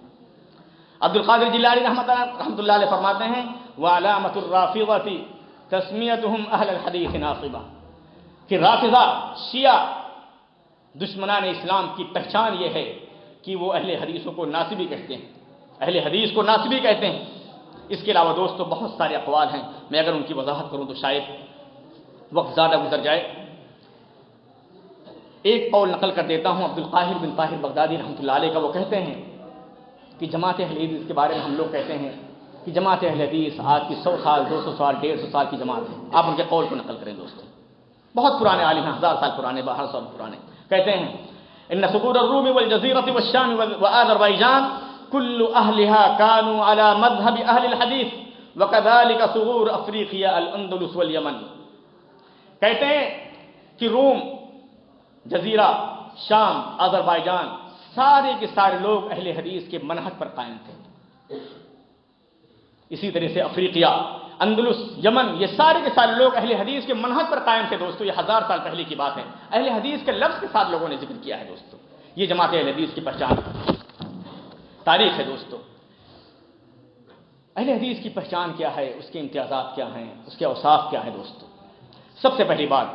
عبد القادر جیلانی رحمۃ اللہ علیہ فرماتے ہیں وعلامۃ الرافضۃ تسمیتهم اہل الحدیث ناصبہ، کہ رافضہ شیعہ دشمنان اسلام کی پہچان یہ ہے کہ وہ اہل حدیثوں کو ناصبی کہتے ہیں، اہل حدیث کو ناصبی کہتے ہیں۔ اس کے علاوہ دوستو بہت سارے اقوال ہیں، میں اگر ان کی وضاحت کروں تو شاید وقت زیادہ گزر جائے۔ ایک قول نقل کر دیتا ہوں عبد القاہر بن طاہر بغدادی رحمۃ اللہ علیہ کا، وہ کہتے ہیں کہ جماعت اہل حدیث کے بارے میں ہم لوگ کہتے ہیں کہ جماعت اہل حدیث آج کی 100 سال 200 سال 150 سال کی جماعت ہے۔ آپ ان کے قول کو نقل کریں دوستو، بہت پرانے عالم ہیں، 1000 سال پرانے، 1200 سال پرانے، کہتے ہیں ان صدور الروم والجزیرة والشام وآذربائیجان كل اہلها كانوا على مذهب اہل الحدیث وكذلك صغور افریقیہ الاندلس والیمن، کہتے ہیں کہ روم، جزیرہ، شام، آذربائیجان، سارے کے سارے لوگ اہل حدیث کے منہج پر قائم تھے۔ اسی طرح سے افریقیہ، اندلس، یمن، یہ سارے کے سارے لوگ اہل حدیث کے منہج پر قائم تھے دوستو۔ یہ 1000 سال پہلے کی بات ہے، اہل حدیث کے لفظ کے ساتھ لوگوں نے ذکر کیا ہے دوستو۔ یہ جماعت اہل حدیث کی پہچان تاریخ ہے دوستو۔ اہل حدیث کی پہچان کیا ہے، اس کے امتیازات کیا ہیں، اس کے اوصاف کیا ہیں دوستو؟ سب سے پہلی بات،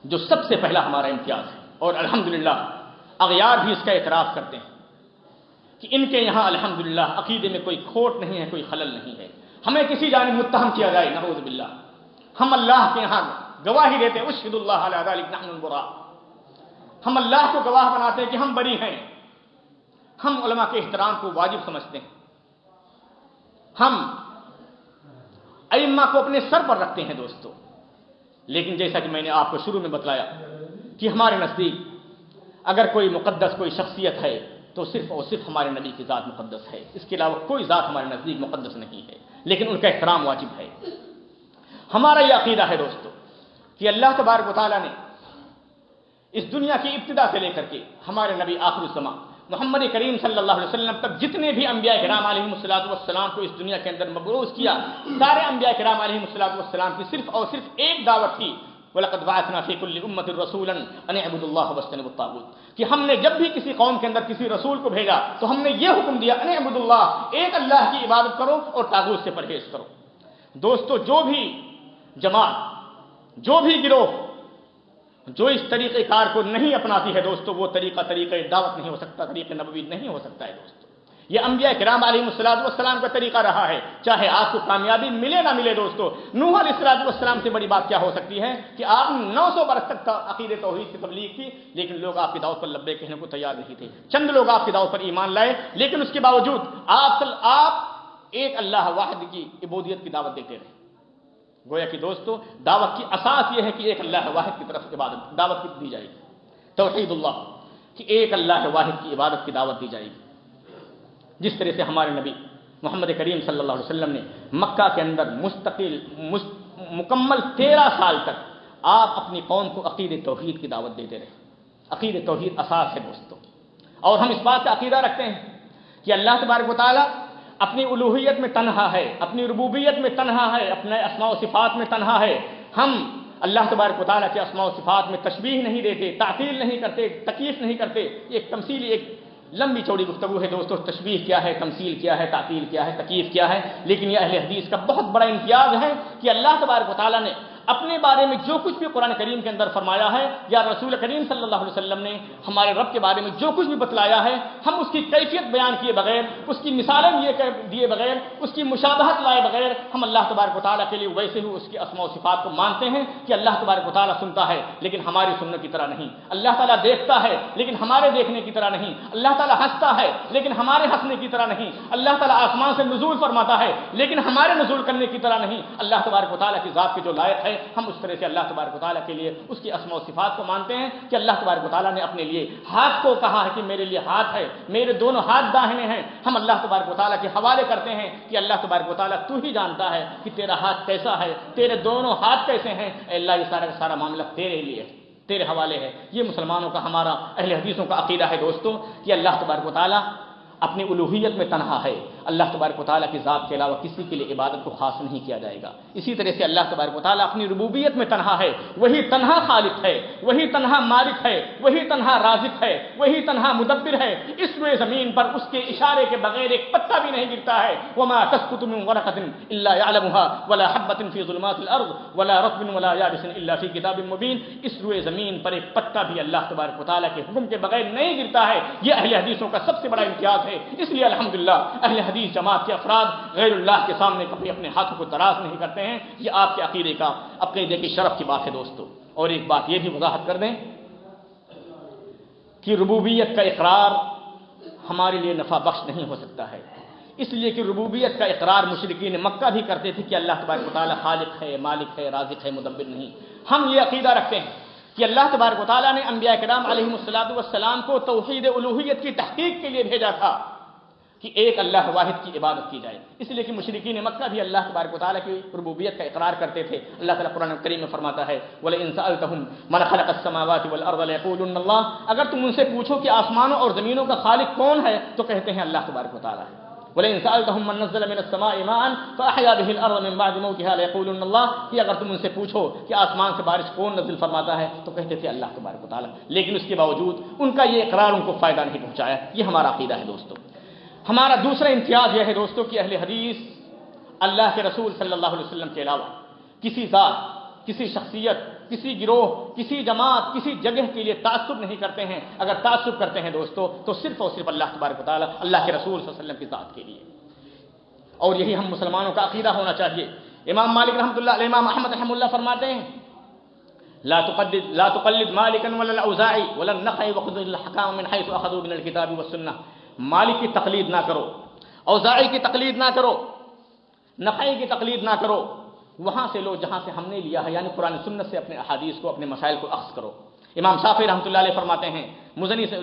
جو سب سے پہلا ہمارا امتیاز ہے، اور الحمدللہ اغیار بھی اس کا اعتراف کرتے ہیں کہ ان کے یہاں الحمدللہ عقیدے میں کوئی کھوٹ نہیں ہے، کوئی خلل نہیں ہے۔ ہمیں کسی جانب متہم کیا جائے نعوذ باللہ، ہم اللہ کے یہاں گواہی دیتے ہیں اشہد اللہ علی ذلک نحن البراء، ہم اللہ کو گواہ بناتے ہیں کہ ہم بری ہیں۔ ہم علماء کے احترام کو واجب سمجھتے ہیں، ہم ائمہ کو اپنے سر پر رکھتے ہیں دوستو، لیکن جیسا کہ میں نے آپ کو شروع میں بتلایا کہ ہمارے نزدیک اگر کوئی مقدس کوئی شخصیت ہے تو صرف اور صرف ہمارے نبی کی ذات مقدس ہے، اس کے علاوہ کوئی ذات ہمارے نزدیک مقدس نہیں ہے، لیکن ان کا احترام واجب ہے۔ ہمارا یہ عقیدہ ہے دوستو کہ اللہ تبارک و تعالیٰ نے اس دنیا کی ابتدا سے لے کر کے ہمارے نبی آخر الزمان محمد کریم صلی اللہ علیہ وسلم تک جتنے بھی انبیاء کرام علیہم الصلوۃ کو اس دنیا کے اندر مبعوث کیا، سارے انبیاء کرام علیہم الصلوۃ کی صرف اور صرف ایک دعوت تھی وَلَقَدْ بَعَثْنَا فِي كُلِّ أُمَّةٍ رَسُولًا أَنِ اعْبُدُوا اللَّهَ وَاجْتَنِبُوا الطَّاغُوتَ، کہ ہم نے جب بھی کسی قوم کے اندر کسی رسول کو بھیجا تو ہم نے یہ حکم دیا أَنِ اعْبُدُوا اللَّهَ، ایک اللہ کی عبادت کرو اور طاغوت سے پرہیز کرو۔ دوستو جو بھی جماعت، جو بھی گروہ جو اس طریقہ کار کو نہیں اپناتی ہے دوستو، وہ طریقہ دعوت نہیں ہو سکتا، طریقہ نبوی نہیں ہو سکتا ہے دوستو۔ یہ انبیاء کرام علیہم السلام کا طریقہ رہا ہے، چاہے آپ کو کامیابی ملے نہ ملے دوستو۔ نوح علیہ السلام سے بڑی بات کیا ہو سکتی ہے کہ آپ نے 900 برس تک عقیدہ توحید کی تبلیغ کی، لیکن لوگ آپ کی دعوت پر لبیک کہنے کو تیار نہیں تھے، چند لوگ آپ کی دعوت پر ایمان لائے، لیکن اس کے باوجود آپ ایک اللہ واحد کی عبودیت کی دعوت دیتے رہے۔ گویا کہ دوستو دعوت کی اساس یہ ہے کہ ایک اللہ واحد کی طرف دعوت دی جائے گی، توحید اللہ، کہ ایک اللہ واحد کی عبادت کی دعوت دی جائے گی۔ جس طرح سے ہمارے نبی محمد کریم صلی اللہ علیہ وسلم نے مکہ کے اندر مکمل 13 سال تک آپ اپنی قوم کو عقید توحید کی دعوت دیتے رہے۔ عقید توحید اساس ہے دوستو، اور ہم اس بات کا عقیدہ رکھتے ہیں کہ اللہ تبارک و تعالی اپنی الوہیت میں تنہا ہے، اپنی ربوبیت میں تنہا ہے، اپنے اسماء و صفات میں تنہا ہے۔ ہم اللہ تبارک و تعالیٰ کے اسماء و صفات میں تشبیہ نہیں دیتے، تعطیل نہیں کرتے، تکییف نہیں کرتے۔ ایک تمثیلی ایک لمبی چوڑی گفتگو ہے دوستو، تشبیہ کیا ہے، تمثیل کیا ہے، تعطیل کیا ہے، تکییف کیا ہے، لیکن یہ اہل حدیث کا بہت بڑا امتیاز ہے کہ اللہ تبارک و تعالیٰ نے اپنے بارے میں جو کچھ بھی قرآن کریم کے اندر فرمایا ہے یا رسول کریم صلی اللہ علیہ وسلم نے ہمارے رب کے بارے میں جو کچھ بھی بتلایا ہے، ہم اس کی کیفیت بیان کیے بغیر، اس کی مثالیں دیے بغیر، اس کی مشابہت لائے بغیر ہم اللہ تبارک و تعالیٰ کے لیے ویسے ہی اس کی اسماء و صفات کو مانتے ہیں کہ اللہ تبارک و تعالیٰ سنتا ہے لیکن ہماری سننے کی طرح نہیں، اللہ تعالیٰ دیکھتا ہے لیکن ہمارے دیکھنے کی طرح نہیں، اللہ تعالیٰ ہنستا ہے لیکن ہمارے ہنسنے کی طرح نہیں، اللہ تعالیٰ آسمان سے نزول فرماتا ہے لیکن ہمارے نزول کرنے کی طرح نہیں، اللہ تبارک و تعالیٰ کی ذات کے جو لائق ہے ہم اس طرح سے اللہ تبارک و تعالیٰ کے لیے اس کی اسماء و صفات کو مانتے ہیں کہ اللہ تبارک و تعالیٰ نے اپنے لیے ہاتھ کو کہا ہے کہ میرے لیے ہاتھ ہے، میرے دونوں ہاتھ داہنے ہیں، ہم اللہ تبارک و تعالیٰ کے حوالے کرتے ہیں کہ اللہ تبارک و تعالیٰ تو ہی جانتا ہے کہ تیرا ہاتھ کیسا ہے، تیرے دونوں ہاتھ کیسے ہیں، اے اللہ یہ سارا کا سارا معاملہ تیرے لیے تیرے حوالے ہے۔ یہ مسلمانوں کا، ہمارا اہل حدیثوں کا عقیدہ ہے دوستو کہ اللہ تبارک و تعالیٰ اپنی الوہیت میں تنہا ہے، اللہ تبارک و تعالیٰ کی ذات کے علاوہ کسی کے لیے عبادت کو خاص نہیں کیا جائے گا۔ اسی طرح سے اللہ تبارک و تعالیٰ اپنی ربوبیت میں تنہا ہے، وہی تنہا خالق ہے، وہی تنہا مالک ہے، وہی تنہا رازق ہے، وہی تنہا مدبر ہے۔ اس روئے زمین پر اس کے اشارے کے بغیر ایک پتا بھی نہیں گرتا ہے۔ وما تسقط من ورقة الا يعلمها ولا حبة في ظلمات الارض ولا رطب ولا یابس الا في کتاب مبین۔ اس روئے زمین پر ایک پتا بھی اللہ تبارک و تعالیٰ کے حکم کے بغیر نہیں گرتا ہے۔ یہ اہل حدیثوں کا سب سے بڑا امتیاز ہے۔ اس لیے الحمدللہ اہل حدیث جماعت کے افراد غیر اللہ کے سامنے کبھی اپنے ہاتھوں کو دراز نہیں کرتے ہیں۔ یہ آپ کے عقیدے کی شرف کی بات ہے دوستو۔ اور ایک بات یہ بھی وضاحت کر دیں کہ ربوبیت کا اقرار ہمارے لیے نفع بخش نہیں ہو سکتا ہے، اس لیے کہ ربوبیت کا اقرار مشرکین مکہ بھی کرتے تھے کہ اللہ تبارک و تعالیٰ خالق ہے، مالک ہے، رازق ہے، مدبر نہیں۔ ہم یہ عقیدہ رکھتے ہیں کہ اللہ تبارک و تعالیٰ نے انبیاء کرام علیہم السلام کو توحید الوہیت کی تحقیق کے لیے بھیجا تھا کہ ایک اللہ واحد کی عبادت کی جائے، اس لیے کہ مشرکین مکہ بھی اللہ تبارک و تعالیٰ کی ربوبیت کا اقرار کرتے تھے۔ اللہ تعالیٰ قرآن کریم میں فرماتا ہے وَلَئِن سَأَلْتَهُمْ مَنْ خَلَقَ السَّمَاوَاتِ وَالْأَرْضَ لَيَقُولُنَّ اللَّهُ، اگر تم ان سے پوچھو کہ آسمانوں اور زمینوں کا خالق کون ہے تو کہتے ہیں اللہ تبارک و تعالیٰ ہے۔ وَلَئِن سَأَلْتَهُمْ مَنْ نَزَّلَ مِنَ السَّمَاءِ مَاءً فَأَحْيَا بِهِ الْأَرْضَ مِنْ بَعْدِ مَوْتِهَا لَيَقُولُنَّ اللَّهُ، کہ اگر تم ان سے پوچھو کہ آسمان سے بارش کون نازل فرماتا ہے تو کہتے تھے اللہ تبارک و تعالیٰ، لیکن اس کے باوجود ان کا یہ اقرار ان کو فائدہ نہیں پہنچایا۔ یہ ہمارا عقیدہ ہے دوستو۔ ہمارا دوسرا امتیاز یہ ہے دوستو کہ اہل حدیث اللہ کے رسول صلی اللہ علیہ وسلم کے علاوہ کسی ذات، کسی شخصیت، کسی گروہ، کسی جماعت، کسی جگہ کے لیے تعصب نہیں کرتے ہیں۔ اگر تعصب کرتے ہیں دوستو تو صرف اور صرف اللہ تبارک و تعالیٰ، اللہ کے رسول صلی اللہ علیہ وسلم کی ذات کے لیے، اور یہی ہم مسلمانوں کا عقیدہ ہونا چاہیے۔ امام مالک رحمۃ اللہ علیہ، امام احمد رحمۃ اللہ فرماتے ہیں لا تقلد مالکا ولا الاوزاعی ولا النخعی وخذ الحکام من حیث اخذوا من الکتاب والسنہ، مالک کی تقلید نہ کرو، اوزاعی کی تقلید نہ کرو، نخعی کی تقلید نہ کرو، وہاں سے لو جہاں سے ہم نے لیا ہے، یعنی قرآن سنت سے اپنے احادیث کو، اپنے مسائل کو اخذ کرو۔ امام شافعی رحمۃ اللہ علیہ فرماتے ہیں، مزنی سے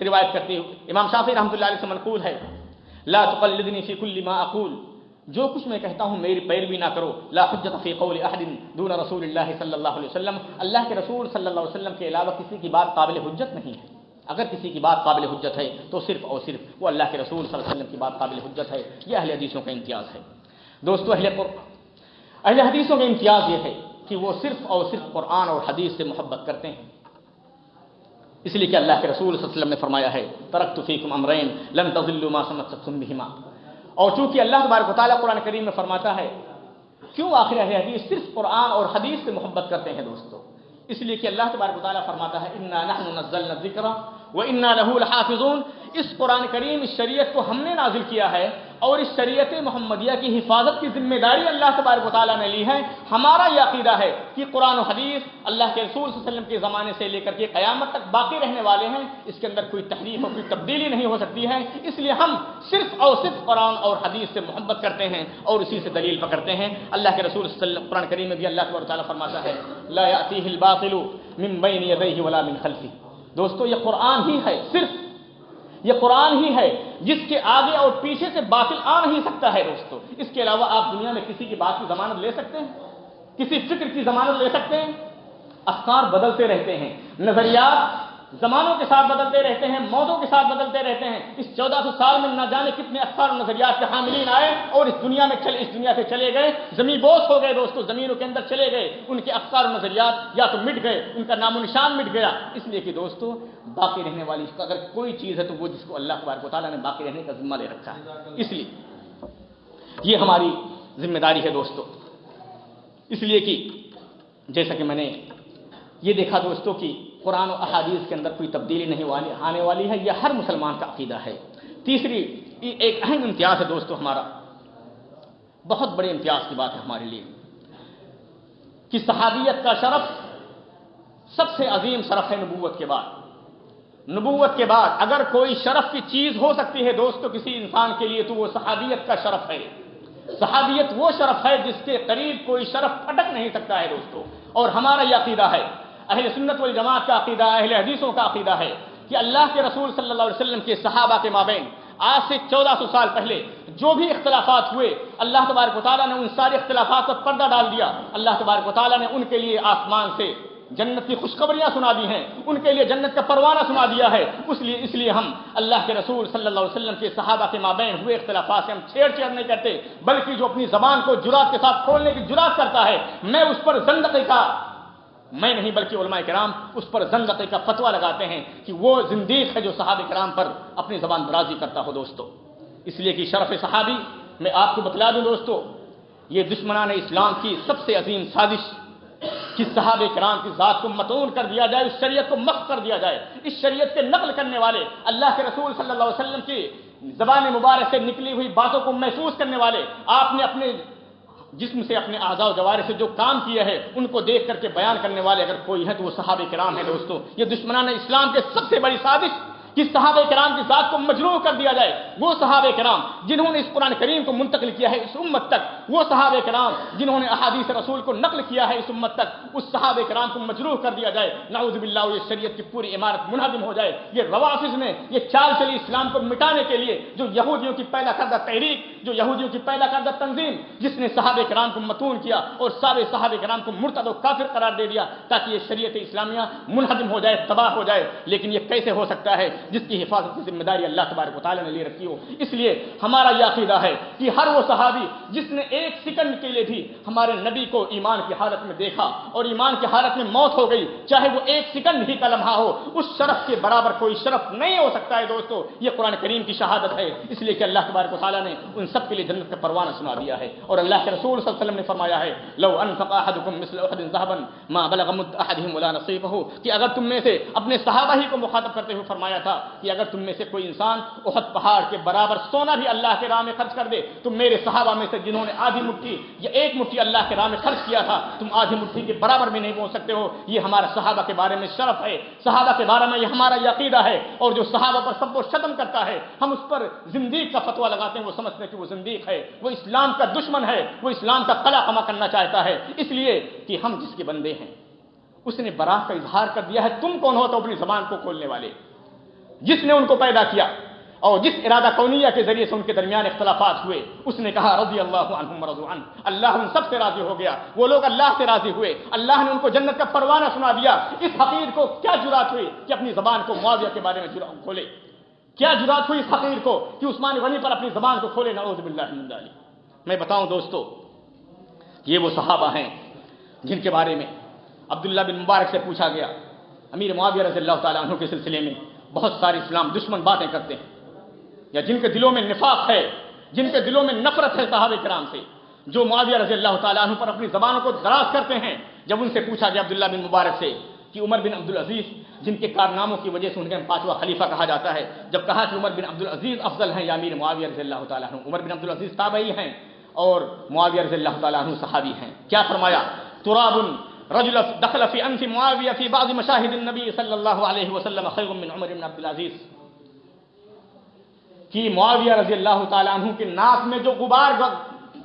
روایت کرتے ہوئے امام شافعی رحمۃ اللہ علیہ سے منقول ہے لا تقلدنی فی کل ما اقول، جو کچھ میں کہتا ہوں میری پیروی نہ کرو، لا حجت فی قول احد دون رسول اللہ صلی اللہ علیہ وسلم، اللہ کے رسول صلی اللہ علیہ وسلم کے علاوہ کسی کی بات قابل حجت نہیں ہے۔ اگر کسی کی بات قابل حجت ہے تو صرف اور صرف وہ اللہ کے رسول صلی اللہ علیہ وسلم کی بات قابل حجت ہے۔ یہ اہل حدیثوں کا امتیاز ہے دوستو۔ اہل حدیثوں کا امتیاز یہ ہے کہ وہ صرف اور صرف قرآن اور حدیث سے محبت کرتے ہیں، اس لیے کہ اللہ کے رسول صلی اللہ علیہ وسلم نے فرمایا ہے ترکت فیکم امرین لن تضلوا ما تمسکتم بہما، اور چونکہ اللہ تبارک و تعالیٰ قرآن کریم میں فرماتا ہے، کیوں آخر اہل حدیث صرف قرآن اور حدیث سے محبت کرتے ہیں دوستو؟ اس لیے کہ اللہ تبارک و تعالیٰ فرماتا ہے انا نحن نزلنا الذکر وانا له لحافظون، اس قرآن کریم، اس شریعت کو ہم نے نازل کیا ہے اور اس شریعت محمدیہ کی حفاظت کی ذمہ داری اللہ تبارک و تعالیٰ نے لی ہے۔ ہمارا یہ عقیدہ ہے کہ قرآن و حدیث اللہ کے رسول صلی اللہ علیہ وسلم کے زمانے سے لے کر کے قیامت تک باقی رہنے والے ہیں، اس کے اندر کوئی تحریف اور کوئی تبدیلی نہیں ہو سکتی ہے۔ اس لیے ہم صرف اور صرف قرآن اور حدیث سے محبت کرتے ہیں اور اسی سے دلیل پکڑتے ہیں۔ اللہ کے رسول صلی اللہ علیہ وسلم قرآن کریم میں بھی اللہ تبارک و تعالیٰ فرماتا ہے لا یأتیہ الباطل من بین یدیہ ولا من خلفہ، دوستو یہ قرآن ہی ہے، صرف یہ قرآن ہی ہے جس کے آگے اور پیچھے سے باطل آ نہیں سکتا ہے دوستو۔ اس کے علاوہ آپ دنیا میں کسی کی بات کی ضمانت لے سکتے ہیں؟ کسی فکر کی ضمانت لے سکتے ہیں؟ افکار بدلتے رہتے ہیں، نظریات زمانوں کے ساتھ بدلتے رہتے ہیں، موتوں کے ساتھ بدلتے رہتے ہیں۔ اس 1400 سال میں نہ جانے کتنے افکار و نظریات کے حاملین آئے اور اس دنیا سے چلے گئے، زمین بوس ہو گئے دوستو، زمینوں کے اندر چلے گئے، ان کے افکار و نظریات یا تو مٹ گئے، ان کا نام و نشان مٹ گیا۔ اس لیے کہ دوستو باقی رہنے والی اگر کوئی چیز ہے تو وہ جس کو اللہ تبارک و تعالیٰ نے باقی رہنے کا ذمہ لے رکھا ہے، اس لیے یہ ہماری ذمہ داری ہے دوستو۔ اس لیے کہ جیسا کہ میں نے یہ دیکھا دوستو کہ قرآن و احادیث کے اندر کوئی تبدیلی نہیں آنے والی ہے، یہ ہر مسلمان کا عقیدہ ہے۔ تیسری ایک اہم امتیاز ہے دوستو ہمارا، بہت بڑے امتیاز کی بات ہے ہمارے لیے، کہ صحابیت کا شرف سب سے عظیم شرف ہے نبوت کے بعد۔ نبوت کے بعد اگر کوئی شرف کی چیز ہو سکتی ہے دوستو کسی انسان کے لیے تو وہ صحابیت کا شرف ہے۔ صحابیت وہ شرف ہے جس کے قریب کوئی شرف پھٹک نہیں سکتا ہے دوستو، اور ہمارا یہ عقیدہ ہے، اہل سنت والجماعت کا عقیدہ، اہل حدیثوں کا عقیدہ ہے کہ اللہ کے رسول صلی اللہ علیہ وسلم کے صحابہ کے مابین آج سے 1400 سال پہلے جو بھی اختلافات ہوئے، اللہ تبارک و تعالیٰ نے ان سارے اختلافات پر پردہ ڈال دیا۔ اللہ تبارک و تعالیٰ نے ان کے لیے آسمان سے جنت کی خوشخبریاں سنا دی ہیں، ان کے لیے جنت کا پروانہ سنا دیا ہے۔ اس لیے ہم اللہ کے رسول صلی اللہ علیہ وسلم کے صحابہ کے مابین ہوئے اختلافات سے ہم چھیڑ نہیں کرتے، بلکہ جو اپنی زبان کو جرات کے ساتھ کھولنے کی جرات کرتا ہے، میں اس پر زندقی کا، میں نہیں بلکہ علماء کرام اس پر زندقی کا فتویٰ لگاتے ہیں کہ وہ زندیق ہے جو صحابہ کرام پر اپنی زبان درازی کرتا ہو دوستو۔ اس لیے کہ شرف صحابی، میں آپ کو بتلا دوں دوستو، یہ دشمنان اسلام کی سب سے عظیم سازش کہ صحابہ کرام کی ذات کو متون کر دیا جائے، اس شریعت کو محو کر دیا جائے۔ اس شریعت کے نقل کرنے والے، اللہ کے رسول صلی اللہ علیہ وسلم کی زبان مبارک سے نکلی ہوئی باتوں کو محسوس کرنے والے، آپ نے اپنے جسم سے، اپنے اعضاء و جوارح سے جو کام کیا ہے ان کو دیکھ کر کے بیان کرنے والے اگر کوئی ہے تو وہ صحابہ کرام ہیں دوستو۔ یہ دشمنان اسلام کے سب سے بڑی سازش کہ صحابہ کرام کی ذات کو مجروح کر دیا جائے۔ وہ صحابہ کرام جنہوں نے اس قرآن کریم کو منتقل کیا ہے اس امت تک، وہ صحابہ کرام جنہوں نے احادیث رسول کو نقل کیا ہے اس امت تک، اس صحابہ کرام کو مجروح کر دیا جائے۔ نعوذ باللہ، یہ شریعت کی پوری عمارت منہدم ہو جائے۔ یہ روافض نے یہ چال چلی اسلام کو مٹانے کے لیے، جو یہودیوں کی پیدا کردہ تحریک، جو یہودیوں کی پیدا کردہ تنظیم جس نے صحابہ کرام کو متون کیا اور سارے صحابہ کرام کو مرتد و کافر قرار دے دیا تاکہ یہ شریعت اسلامیہ منہدم ہو جائے، تباہ ہو جائے۔ لیکن یہ کیسے ہو سکتا ہے جس کی حفاظت کی ذمہ داری اللہ تبارک و تعالیٰ نے لے رکھی ہو؟ اس لیے ہمارا یہ عقیدہ ہے کہ ہر وہ صحابی جس نے ایک سیکنڈ کے لیے بھی ہمارے نبی کو ایمان کی حالت میں دیکھا اور ایمان کی حالت میں موت ہو گئی، چاہے وہ ایک سیکنڈ ہی کا لمحہ ہو، اس شرف کے برابر کوئی شرف نہیں ہو سکتا ہے دوستو۔ یہ قرآن کریم کی شہادت ہے، اس لیے کہ اللہ تبارک و تعالیٰ نے ان سب کے لیے جنت کا پروانہ سنا دیا ہے۔ اور اللہ کے رسول صلی اللہ علیہ وسلم نے فرمایا ہے، لو انفق احدکم مثل احد ذهبا ما بلغ مد احدهم ولا نصيبه، کہ اگر تم میں سے، اپنے صحابہ ہی کو مخاطب کرتے ہوئے فرمایا تھا کہ اگر تم میں سے کوئی انسان احد پہاڑ کے برابر سونا بھی اللہ کے راہ میں خرچ کر دے، تم میرے صحابہ میں سے جنہوں نے آدھی مٹھی یا ایک مٹھی اللہ کے راہ میں خرچ کیا تھا، تم آدھی مٹھی کے برابر بھی نہیں پہنچ سکتے ہو۔ یہ ہمارا صحابہ کے بارے میں شرف ہے، صحابہ کے بارے میں یہ ہمارا یہ عقیدہ ہے۔ اور جو صحابہ پر سب و شتم کرتا ہے، ہم اس پر زندیق کا فتویٰ لگاتے ہیں، وہ سمجھتے ہیں کہ وہ زندیق ہے، وہ اسلام کا دشمن ہے، وہ اسلام کا قلع قمع کرنا چاہتا ہے۔ اس لیے کہ ہم جس کے بندے ہیں اس نے براہ کا اظہار کر دیا ہے، تم کون ہو تو اپنی زبان کو کھولنے والے؟ جس نے ان کو پیدا کیا اور جس ارادہ کونیہ کے ذریعے سے ان کے درمیان اختلافات ہوئے، اس نے کہا رضی اللہ عنہم ورضوا عنہ، اللہ ان سب سے راضی ہو گیا، وہ لوگ اللہ سے راضی ہوئے، اللہ نے ان کو جنت کا پروانہ سنا دیا۔ اس حقیر کو کیا جرات ہوئی کہ اپنی زبان کو معاویہ کے بارے میں کھولے؟ کیا جرات ہوئی اس حقیر کو کہ عثمان غنی پر اپنی زبان کو کھولے؟ نعوذ باللہ من ذلک۔ میں بتاؤں دوستو، یہ وہ صحابہ ہیں جن کے بارے میں عبداللہ بن مبارک سے پوچھا گیا، امیر معاویہ رضی اللہ تعالیٰ عنہ کے سلسلے میں بہت سارے اسلام دشمن باتیں کرتے ہیں، یا جن کے دلوں میں نفاق ہے، جن کے دلوں میں نفرت ہے صحابہ کرام سے، جو معاویہ رضی اللہ تعالیٰ عنہ پر اپنی زبانوں کو دراز کرتے ہیں۔ جب ان سے پوچھا گیا عبداللہ بن مبارک سے کہ عمر بن عبدالعزیز جن کے کارناموں کی وجہ سے ان کے پانچواں خلیفہ کہا جاتا ہے، جب کہا کہ عمر بن عبدالعزیز افضل ہیں یا امیر معاویہ رضی اللہ تعالیٰ عنہ، عمر بن عبدالعزیز تابعی ہیں اور معاویہ رضی اللہ تعالیٰ عنہ صحابی ہیں، کیا فرمایا؟ تراب رجل دخل في انف معاویہ في بعض مشاہد النبی صلی اللہ علیہ وسلم خیر من عمر بن عبدالعزیز، کہ معاویہ رضی اللہ تعالیٰ عنہ کے ناک میں جو غبار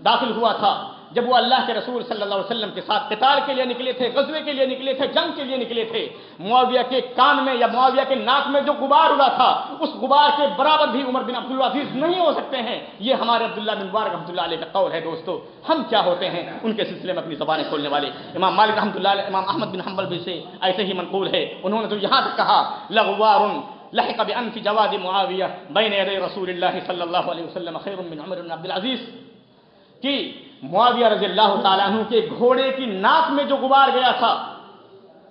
داخل ہوا تھا جب وہ اللہ کے رسول صلی اللہ علیہ وسلم کے ساتھ قتال کے لیے نکلے تھے، غزوے کے لیے نکلے تھے، جنگ کے لیے نکلے تھے، معاویہ کے کان میں یا معاویہ کے ناک میں جو غبار اڑا تھا اس غبار کے برابر بھی عمر بن عبدالعزیز نہیں ہو سکتے ہیں۔ یہ ہمارے عبداللہ بن مبارک رحمۃ اللہ علیہ کا قول ہے دوستو۔ ہم کیا ہوتے ہیں ان کے سلسلے میں اپنی زبانیں کھولنے والے؟ امام مالک رحمۃ اللہ علیہ، امام احمد بن حنبل بھی سے ایسے ہی منقول ہے، انہوں نے تو یہاں تک کہا لغوار لحق بانف جواد معاویہ بین یدی رسول اللہ صلی اللہ علیہ وسلم خیر من عمر بن عبدالعزیز، کہ معاویہ رضی اللہ تعالیٰ عنہ کے گھوڑے کی ناک میں جو غبار گیا تھا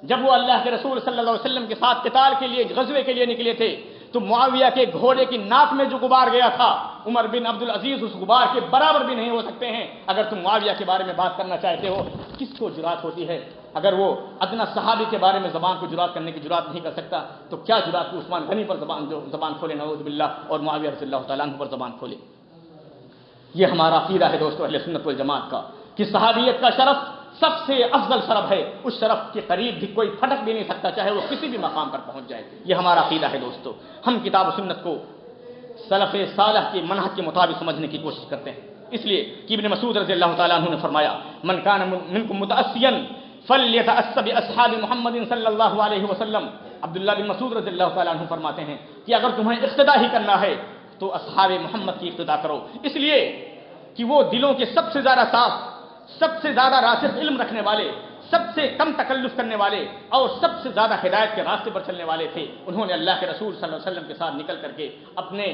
جب وہ اللہ کے رسول صلی اللہ علیہ وسلم کے ساتھ قتال کے لیے، غزوے کے لیے نکلے تھے، تو معاویہ کے گھوڑے کی ناک میں جو غبار گیا تھا عمر بن عبدالعزیز اس غبار کے برابر بھی نہیں ہو سکتے ہیں۔ اگر تم معاویہ کے بارے میں بات کرنا چاہتے ہو، کس کو جرات ہوتی ہے اگر وہ ادنیٰ صحابی کے بارے میں زبان کو جرات کرنے کی جرات نہیں کر سکتا تو کیا جرات کو عثمان غنی پر زبان کھولے نعوذ باللہ، اور معاویہ رضی اللہ تعالیٰ عنہ پر زبان کھولے؟ یہ ہمارا عقیدہ ہے دوستو اہل سنت والجماعت کا کہ صحابیت کا شرف سب سے افضل شرف ہے، اس شرف کے قریب بھی کوئی پھٹک بھی نہیں سکتا چاہے وہ کسی بھی مقام پر پہنچ جائے۔ یہ ہمارا عقیدہ ہے دوستو۔ ہم کتاب و سنت کو سلف صالح کے منہج کے مطابق سمجھنے کی کوشش کرتے ہیں، اس لیے کہ ابن مسعود رضی اللہ تعالیٰ عنہ نے فرمایا من کان منکم متأسیا فلیتأس باصحاب محمد صلی اللہ علیہ وسلم۔ عبداللہ بن مسعود رضی اللہ تعالیٰ عنہ فرماتے ہیں کہ اگر تمہیں اقتداء ہی کرنا ہے تو اصحاب محمد کی اقتداء کرو، اس لیے کہ وہ دلوں کے سب سے زیادہ صاف، سب سے زیادہ راسخ علم رکھنے والے، سب سے کم تکلف کرنے والے اور سب سے زیادہ ہدایت کے راستے پر چلنے والے تھے۔ انہوں نے اللہ کے رسول صلی اللہ علیہ وسلم کے ساتھ نکل کر کے اپنے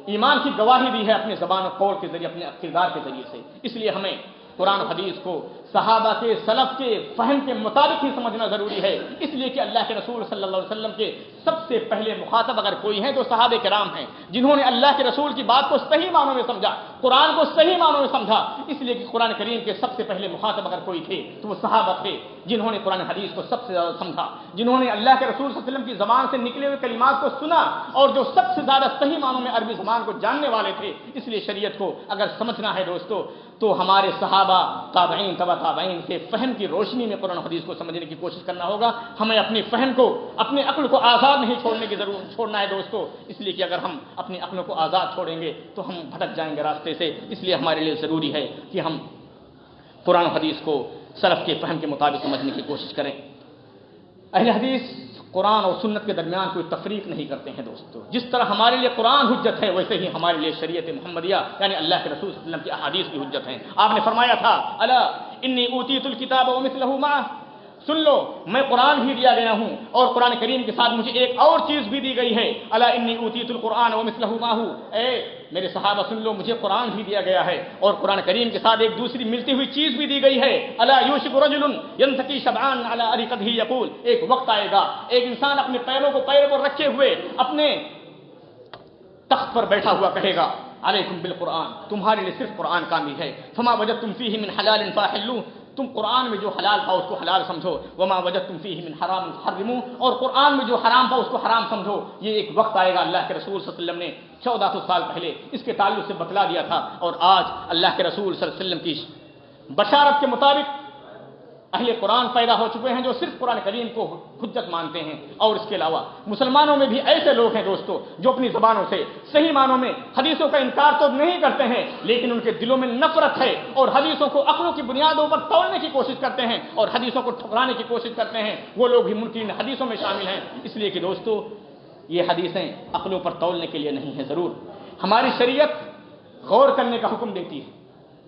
ایمان کی گواہی دی ہے، اپنے زبان و قول کے ذریعے، اپنے کردار کے ذریعے سے۔ اس لیے ہمیں قرآن و حدیث کو صحابہ کے سلف کے فہم کے مطابق ہی سمجھنا ضروری ہے، اس لیے کہ اللہ کے رسول صلی اللہ علیہ وسلم کے سب سے پہلے مخاطب اگر کوئی ہیں تو صحابہ کرام ہیں، جنہوں نے اللہ کے رسول کی بات کو صحیح معنوں میں سمجھا، قرآن کو صحیح معنوں میں سمجھا۔ اس لیے کہ قرآن کریم کے سب سے پہلے مخاطب اگر کوئی تھے تو وہ صحابہ تھے، جنہوں نے قرآن حدیث کو سب سے زیادہ سمجھا، جنہوں نے اللہ کے رسول صلی اللہ علیہ وسلم کی زبان سے نکلے ہوئے کلمات کو سنا اور جو سب سے زیادہ صحیح معنوں میں عربی زبان کو جاننے والے تھے۔ اس لیے شریعت کو اگر سمجھنا ہے دوستو تو ہمارے صحابہ، تابعین، تبع تابعین کے فہم کی روشنی میں قرآن حدیث کو سمجھنے کی کوشش کرنا ہوگا۔ ہمیں اپنی فہم کو، اپنے عقل کو آزاد نہیں چھوڑنا ہے دوستو، اس لیے کہ اگر ہم اپنی عقلوں کو آزاد چھوڑیں گے تو ہم بھٹک جائیں گے راستے سے۔ اس لیے ہمارے لیے ضروری ہے کہ ہم قرآن حدیث کو سلف کے فہم کے مطابق سمجھنے کی کوشش کریں۔ اہل حدیث قرآن اور سنت کے درمیان کوئی تفریق نہیں کرتے ہیں دوستو۔ جس طرح ہمارے لیے قرآن حجت ہے ویسے ہی ہمارے لیے شریعت محمدیہ یعنی اللہ کے رسول صلی اللہ علیہ وسلم کی احادیث کی حجت ہیں۔ آپ نے فرمایا تھا الا انی اوتیت الکتاب ومثلہ معہ، سن لو میں قرآن بھی دیا گیا ہوں اور قرآن کریم کے ساتھ مجھے ایک اور چیز بھی دی گئی ہے، الا انی اوتیت القرآن ومثلہ معہ، اے میرے صحابہ سن لو مجھے قرآن بھی دیا گیا ہے اور قرآن کریم کے ساتھ ایک دوسری ملتی ہوئی چیز بھی دی گئی ہے، الا یوشک رجل ینتقی شبعان علی ارقدہ یقول، ایک وقت آئے گا ایک انسان اپنے پیروں پر رکھے ہوئے اپنے تخت پر بیٹھا ہوا کہے گا علیکم بالقرآن، تمہارے لیے صرف قرآن کامل ہے، فما وجدتم فیہ من حلال فاحلوہ، تم قرآن میں جو حلال تھا اس کو حلال سمجھو، وما وجدتم فیہ من حرام فحرموہ، اور قرآن میں جو حرام تھا اس کو حرام سمجھو۔ یہ ایک وقت آئے گا، اللہ کے رسول صلی اللہ علیہ وسلم نے 1400 سال پہلے اس کے تعلق سے بتلا دیا تھا، اور آج اللہ کے رسول صلی اللہ علیہ وسلم کی بشارت کے مطابق اہل قرآن پیدا ہو چکے ہیں جو صرف قرآن کریم کو حجت مانتے ہیں۔ اور اس کے علاوہ مسلمانوں میں بھی ایسے لوگ ہیں دوستو جو اپنی زبانوں سے صحیح معنوں میں حدیثوں کا انکار تو نہیں کرتے ہیں لیکن ان کے دلوں میں نفرت ہے اور حدیثوں کو عقلوں کی بنیادوں پر توڑنے کی کوشش کرتے ہیں اور حدیثوں کو ٹھکرانے کی کوشش کرتے ہیں، وہ لوگ بھی منکرین حدیثوں میں شامل ہیں۔ اس لیے کہ دوستو یہ حدیثیں عقلوں پر تولنے کے لیے نہیں ہیں، ضرور ہماری شریعت غور کرنے کا حکم دیتی ہے،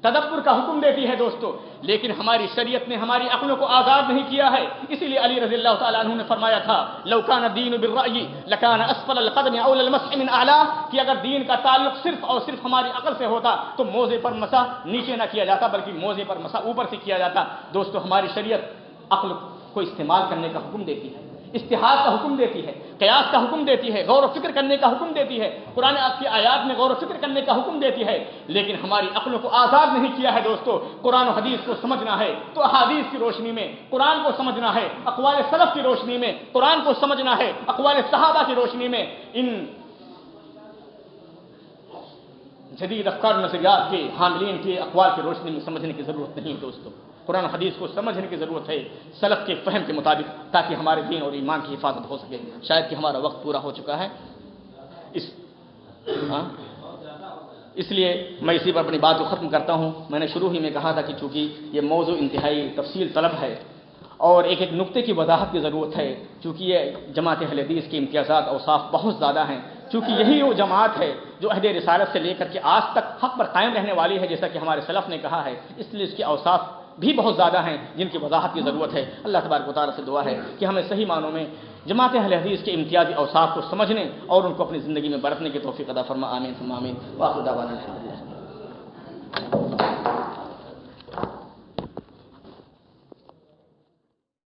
تدبر کا حکم دیتی ہے دوستو، لیکن ہماری شریعت نے ہماری عقلوں کو آزاد نہیں کیا ہے۔ اسی لیے علی رضی اللہ تعالیٰ عنہ نے فرمایا تھا لو کان الدین بالرأی لکان اسفل القدم اول المسح من اعلی، کہ اگر دین کا تعلق صرف اور صرف ہماری عقل سے ہوتا تو موزے پر مسح نیچے نہ کیا جاتا بلکہ موزے پر مسح اوپر سے کیا جاتا۔ دوستو ہماری شریعت عقل کو استعمال کرنے کا حکم دیتی ہے، اجتہاد کا حکم دیتی ہے، قیاس کا حکم دیتی ہے، غور و فکر کرنے کا حکم دیتی ہے، قرآن کی آیات میں غور و فکر کرنے کا حکم دیتی ہے، لیکن ہماری عقلوں کو آزاد نہیں کیا ہے دوستو۔ قرآن و حدیث کو سمجھنا ہے تو احادیث کی روشنی میں قرآن کو سمجھنا ہے، اقوال سلف کی روشنی میں قرآن کو سمجھنا ہے، اقوال صحابہ کی روشنی میں ان جدید افکار نظریات کے حاملین کے اقوال کی روشنی میں سمجھنے کی ضرورت نہیں دوستو۔ قرآن حدیث کو سمجھنے کی ضرورت ہے سلف کے فہم کے مطابق تاکہ ہمارے دین اور ایمان کی حفاظت ہو سکے۔ شاید کہ ہمارا وقت پورا ہو چکا ہے، اس لیے میں اسی پر اپنی بات کو ختم کرتا ہوں۔ میں نے شروع ہی میں کہا تھا کہ چونکہ یہ موضوع انتہائی تفصیل طلب ہے اور ایک ایک نقطے کی وضاحت کی ضرورت ہے، چونکہ یہ جماعت اہل حدیث کے امتیازات اوصاف بہت زیادہ ہیں، چونکہ یہی وہ جماعت ہے جو عہد رسالت سے لے کر کے آج تک حق پر قائم رہنے والی ہے جیسا کہ ہمارے سلف نے کہا ہے، اس لیے اس کے اوصاف بھی بہت زیادہ ہیں جن کی وضاحت کی ضرورت ہے۔ اللہ تبارک و تعالیٰ سے دعا ہے کہ ہمیں صحیح معنوں میں جماعت اہل حدیث کے امتیازی اوصاف کو سمجھنے اور ان کو اپنی زندگی میں برتنے کی توفیق عطا فرما، آمین ثم آمین، وآخر دعوانا الحمدللہ۔